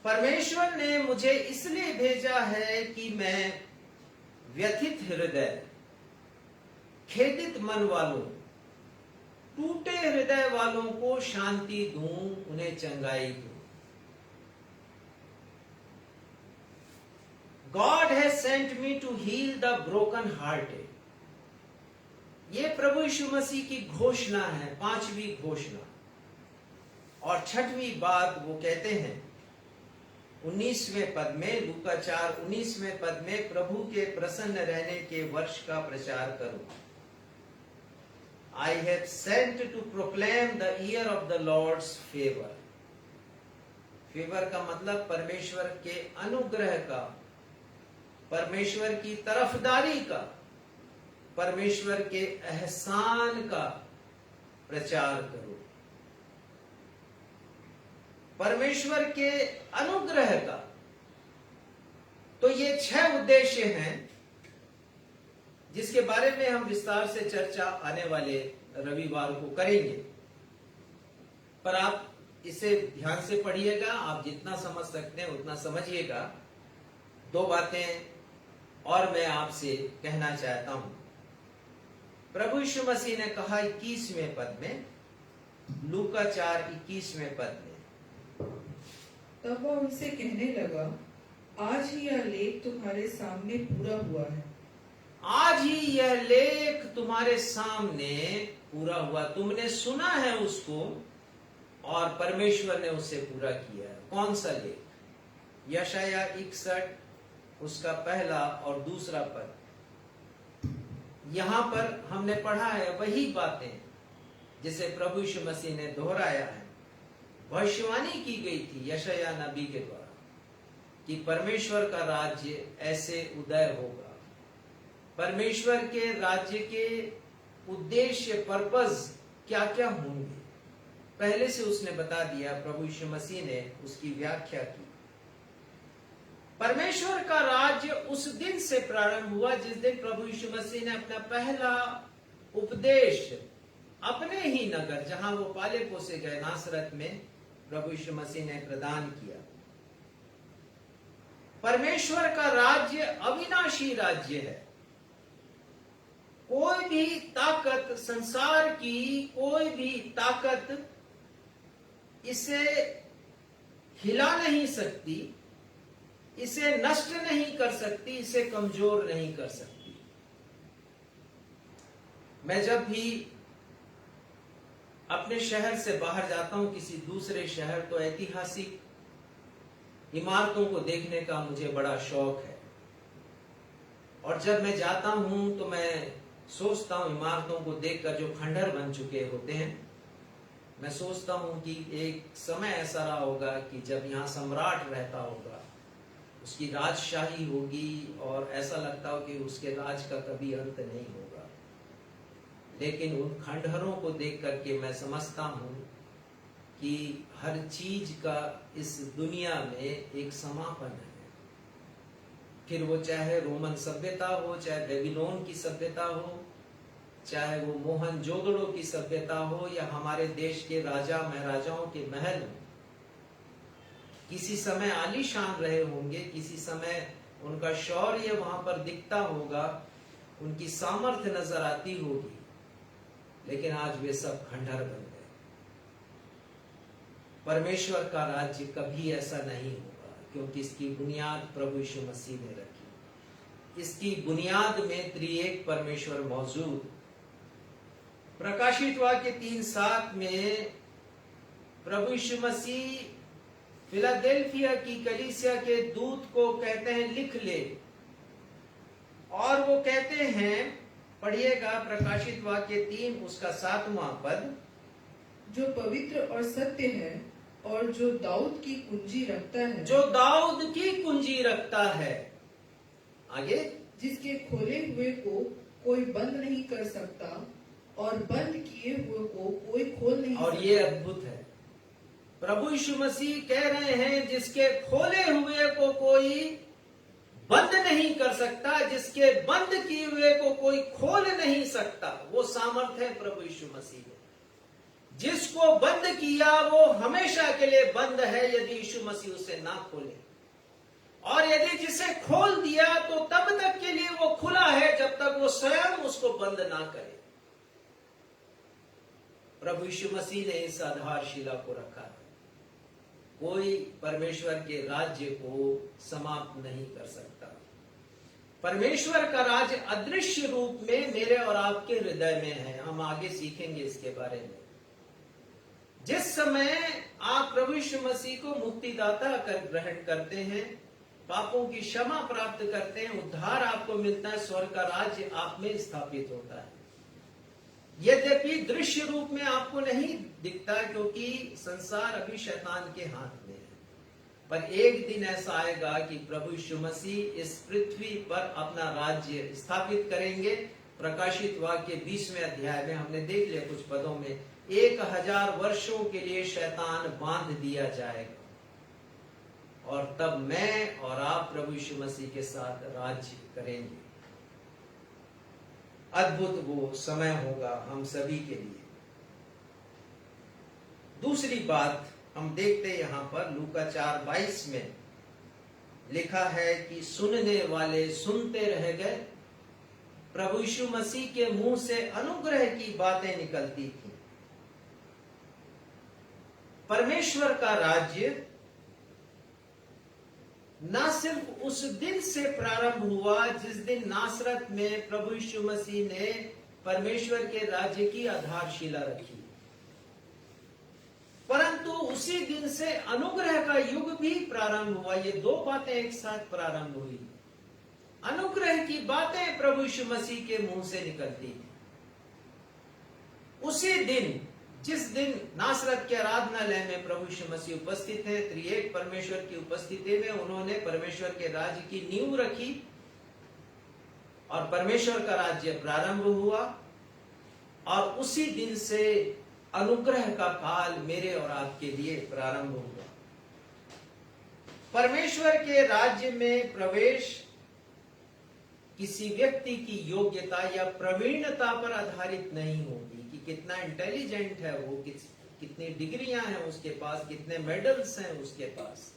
परमेश्वर ने मुझे इसलिए भेजा है कि मैं व्यथित हृदय, खेदित मन वालों, टूटे हृदय वालों को शांति दूं, उन्हें चंगाई दूं। God has sent me to heal the broken hearted। ये प्रभु यीशु मसीह की घोषणा है, पांचवी घोषणा। और छठवीं बात वो कहते हैं 19वें पद में, लूका 4:19वें पद में, प्रभु के प्रसन्न रहने के वर्ष का प्रचार करो। I have sent to proclaim the year of the Lord's favor। Favour का मतलब परमेश्वर के अनुग्रह का, परमेश्वर की तरफदारी का, परमेश्वर के एहसान का प्रचार करो। परमेश्वर के अनुग्रह का। तो ये 6 उद्देश्य हैं जिसके बारे में हम विस्तार से चर्चा आने वाले रविवार को करेंगे। पर आप इसे ध्यान से पढ़िएगा, आप जितना समझ सकते हैं उतना समझिएगा। 2 बातें और मैं आपसे कहना चाहता हूं। प्रभु यीशु मसीह ने कहा 21वें पद में, लूका 4:21वें पद में, तब वह उनसे कहने लगा, आज ही यह लेख तुम्हारे सामने पूरा हुआ है। आज ही यह लेख तुम्हारे सामने पूरा हुआ। तुमने सुना है उसको और परमेश्वर ने उसे पूरा किया है। कौन सा लेख? यशायाह 61 उसका पहला और दूसरा पद। यहां पर हमने पढ़ा है वही बातें जिसे प्रभु यीशु मसीह ने दोहराया है। भविष्यवाणी की गई थी यशायाह नबी के द्वारा कि परमेश्वर का राज्य ऐसे उदय होगा। परमेश्वर के राज्य के उद्देश्य, पर्पस क्या क्या होंगे, पहले से उसने बता दिया। प्रभु यीशु मसीह ने उसकी व्याख्या की। परमेश्वर का राज्य उस दिन से प्रारंभ हुआ जिस दिन प्रभु यीशु मसीह ने अपना पहला उपदेश अपने ही नगर, जहां वो पाले पोसे गए, नासरत में प्रभु यीशु मसीह ने प्रदान किया। परमेश्वर का राज्य अविनाशी राज्य है। कोई भी ताकत, संसार की कोई भी ताकत इसे हिला नहीं सकती, इसे नष्ट नहीं कर सकती, इसे कमजोर नहीं कर सकती। मैं जब भी अपने शहर से बाहर जाता हूं, किसी दूसरे शहर, तो ऐतिहासिक इमारतों को देखने का मुझे बड़ा शौक है। और जब मैं जाता हूं तो मैं सोचता हूं इमारतों को देखकर, जो खंडहर बन चुके होते हैं, मैं सोचता हूं कि एक समय ऐसा रहा होगा कि जब यहाँ सम्राट रहता होगा, उसकी राजशाही होगी और ऐसा लगता हो कि उसके राज का कभी अंत नहीं होगा। लेकिन उन खंडहरों को देख करके मैं समझता हूं कि हर चीज का इस दुनिया में एक समापन है। फिर वो चाहे रोमन सभ्यता हो, चाहे बेबीलोन की सभ्यता हो, चाहे वो मोहनजोदड़ो की सभ्यता हो, या हमारे देश के राजा महाराजाओं के महल हो, किसी समय आलीशान रहे होंगे, किसी समय उनका शौर्य वहां पर दिखता होगा, उनकी सामर्थ्य नजर आती होगी, लेकिन आज वे सब खंडहर बन गए। परमेश्वर का राज्य कभी ऐसा नहीं होगा, क्योंकि इसकी बुनियाद प्रभु यीशु मसीह ने रखी। इसकी बुनियाद में त्रिएक परमेश्वर मौजूद। प्रकाशित वाक्य 3:7 में प्रभु यीशु मसीह फिलाडेल्फिया की कलीसिया के दूत को कहते हैं लिख ले, और वो कहते हैं, पढ़िएगा प्रकाशित वाक्य 3 उसका 7वां पद, जो पवित्र और सत्य है और जो दाऊद की कुंजी रखता है, जो दाऊद की कुंजी रखता है। आगे, जिसके खोले हुए को कोई बंद नहीं कर सकता और बंद किए हुए को कोई खोल नहीं और सकता। ये अद्भुत है। प्रभु यीशु मसीह कह रहे हैं जिसके खोले हुए को कोई बंद नहीं कर सकता, जिसके बंद किए हुए को कोई खोल नहीं सकता। वो सामर्थ्य है प्रभु यीशु मसीह में। जिसको बंद किया वो हमेशा के लिए बंद है यदि यीशु मसीह उसे ना खोले, और यदि जिसे खोल दिया तो तब तक के लिए वो खुला है जब तक वो स्वयं उसको बंद ना करे। प्रभु यीशु मसीह ने इस आधारशिला को रखा है। कोई परमेश्वर के राज्य को समाप्त नहीं कर सकता। परमेश्वर का राज्य अदृश्य रूप में मेरे और आपके हृदय में है। हम आगे सीखेंगे इसके बारे में। जिस समय आप प्रभु यीशु मसीह को मुक्तिदाता कर ग्रहण करते हैं, पापों की क्षमा प्राप्त करते हैं, उद्धार आपको मिलता है, स्वर्ग का राज्य आप में स्थापित होता है। यद्यपि दृश्य रूप में आपको नहीं दिखता, क्योंकि संसार अभी शैतान के हाथ में है, पर एक दिन ऐसा आएगा कि प्रभु यीशु मसीह इस पृथ्वी पर अपना राज्य स्थापित करेंगे। प्रकाशित वाक्य 20वें अध्याय में हमने देख लिया कुछ पदों में, 1000 वर्षों के लिए शैतान बांध दिया जाएगा, और तब मैं और आप प्रभु यीशु मसीह के साथ राज्य करेंगे। अद्भुत वो समय होगा हम सभी के लिए। दूसरी बात हम देखते हैं यहां पर लूका 4:22 में लिखा है कि सुनने वाले सुनते रह गए। प्रभु यीशु मसीह के मुंह से अनुग्रह की बातें निकलती थी। परमेश्वर का राज्य ना सिर्फ उस दिन से प्रारंभ हुआ जिस दिन नासरत में प्रभु यीशु मसीह ने परमेश्वर के राज्य की आधारशिला रखी, परंतु उसी दिन से अनुग्रह का युग भी प्रारंभ हुआ। ये दो बातें एक साथ प्रारंभ हुई। अनुग्रह की बातें प्रभु यीशु मसीह के मुंह से निकलती थी। उसी दिन जिस दिन नासरत के आराधनालय में प्रभु यीशु मसीह उपस्थित है, त्रिएक परमेश्वर की उपस्थिति में उन्होंने परमेश्वर के राज्य की नींव रखी और परमेश्वर का राज्य प्रारंभ हुआ, और उसी दिन से अनुग्रह का काल मेरे और आपके लिए प्रारंभ हुआ। परमेश्वर के राज्य में प्रवेश किसी व्यक्ति की योग्यता या प्रवीणता पर आधारित नहीं होगी कि कितना इंटेलिजेंट है वो, कितनी डिग्रियां हैं उसके पास, कितने मेडल्स हैं उसके पास,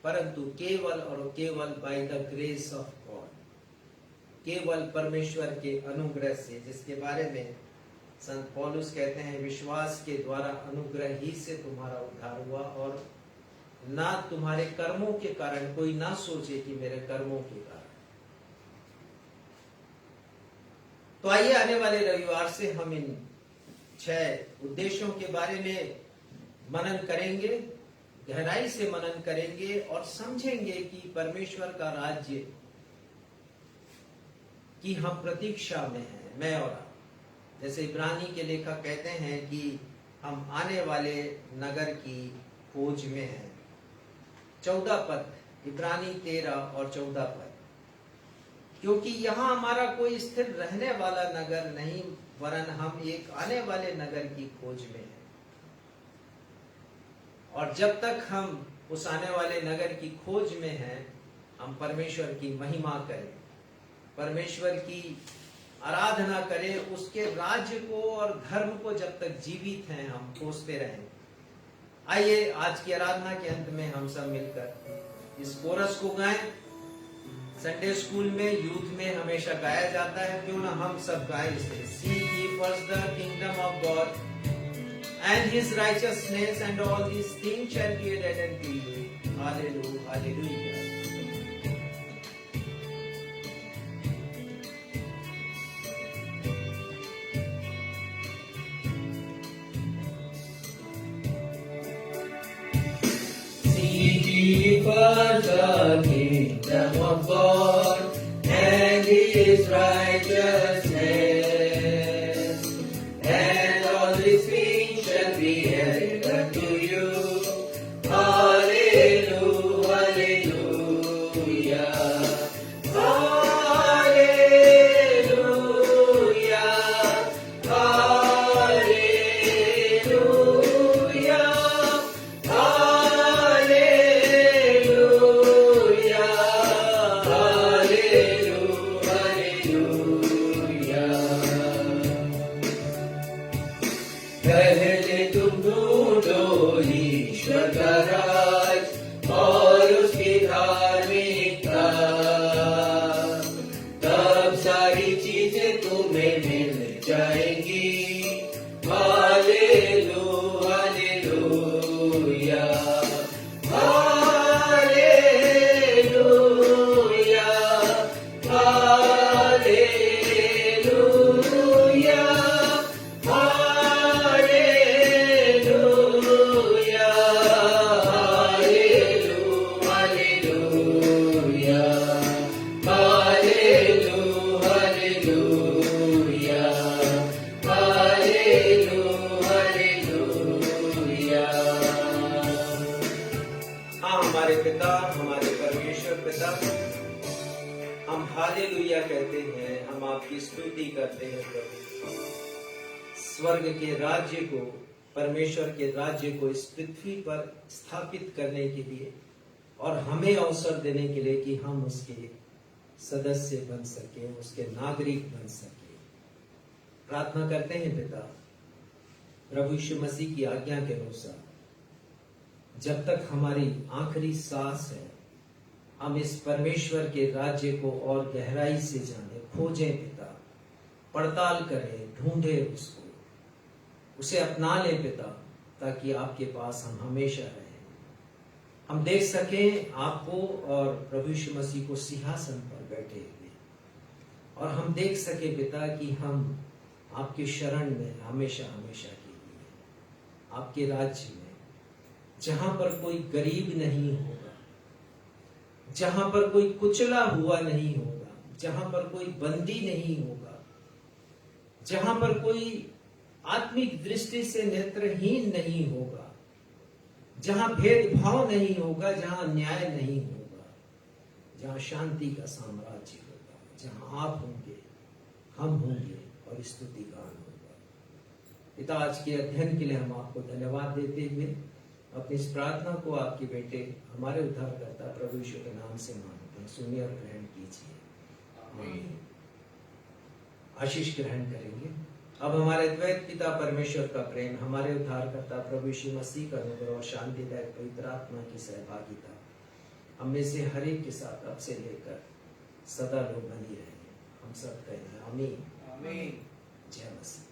परंतु केवल और केवल by the grace of God, केवल परमेश्वर के अनुग्रह से, जिसके बारे में संत पौलुस कहते हैं विश्वास के द्वारा अनुग्रह ही से तुम्हारा उद्धार हुआ, और ना तुम्हारे कर्मों के कारण। कोई ना सोचे कि मेरे कर्मों के कारण। तो आइए आने वाले रविवार से हम इन 6 उद्देश्यों के बारे में मनन करेंगे, गहराई से मनन करेंगे और समझेंगे कि परमेश्वर का राज्य की हम प्रतीक्षा में हैं, मैं और आप। जैसे इब्रानी के लेखक कहते हैं कि हम आने वाले नगर की खोज में हैं। 14 पद, इब्रानी 13 और 14 पद। क्योंकि यहाँ हमारा कोई स्थिर रहने वाला नगर नहीं, वरन हम एक आने वाले नगर की खोज में हैं। और जब तक हम उस आने वाले नगर की खोज में हैं, हम परमेश्वर की महिमा करें, परमेश्वर की आराधना करें, उसके राज्य को और धर्म को जब तक जीवित हैं हम खोजते रहें। आइए आज की आराधना के अंत में हम सब मिलकर इस कोरस को गाएं। संडे स्कूल में, यूथ में हमेशा गाया जाता है, क्यों ना हम सब गाएं इसे। Seek ye first the kingdom of God and his righteousness, and all these things shall be added unto you. Hallelujah, hallelujah. Seek ye first the kingdom of God and his righteousness, and all these things shall be added unto you. Hallelujah, hallelujah, hallelujah, hallelujah, hallelujah, hallelujah. पहले तुम ढूंढो ईश्वर का राज और उसकी धार्मिकता, तब सारी चीजें तुम्हें मिल जाएंगी। Hallelujah, hallelujah, hallelujah, hallelujah, hallelujah, hallelujah, hallelujah, hallelujah. हाँ हमारे पिता, हमारे परमेश्वर पिता, हम हालेलुया कहते हैं, हम आपकी स्तुति करते हैं प्रभु। स्वर्ग के राज्य को, परमेश्वर के राज्य को इस पृथ्वी पर स्थापित करने के लिए और हमें अवसर देने के लिए कि हम उसके सदस्य बन सके, उसके नागरिक बन सके। प्रार्थना करते हैं पिता, प्रभु यीशु मसीह की आज्ञा के अनुसार जब तक हमारी आखिरी सांस है, हम इस परमेश्वर के राज्य को और गहराई से जाने, खोजें पिता, पड़ताल करें, ढूंढें उसको, उसे अपना लें पिता, ताकि आपके पास हम हमेशा रहें। हम देख सकें आपको और प्रभु यीशु मसीह को सिंहासन पर बैठे हुए, और हम देख सके पिता कि हम आपके शरण में हमेशा हमेशा के लिए, आपके राज्य में, जहां पर कोई गरीब नहीं होगा, जहां पर कोई कुचला हुआ नहीं होगा, जहां पर कोई बंदी नहीं होगा, जहां पर कोई आत्मिक दृष्टि से नेत्रहीन नहीं होगा, जहां भेदभाव नहीं होगा, जहां अन्याय नहीं होगा, जहां शांति का साम्राज्य होगा, जहां आप होंगे, हम होंगे और स्तुति गान होगा। पिता, आज के अध्ययन के लिए हम आपको धन्यवाद देते हुए अपनी इस प्रार्थना को आपके बेटे हमारे उद्धारकर्ता प्रभु यीशु के नाम से मांगते हैं, सुनिए और ग्रहण कीजिए। आशीष ग्रहण करेंगे। अब हमारे द्वैत पिता परमेश्वर का प्रेम, हमारे उद्धारकर्ता प्रभु यीशु मसीह का अनुग्रह और शांतिदायक पवित्र आत्मा की सहभागिता हम में से हर एक के साथ अब से लेकर सदा लोग बनी रहे। हम सब कहें आमीन। आमीन। जय मसीह।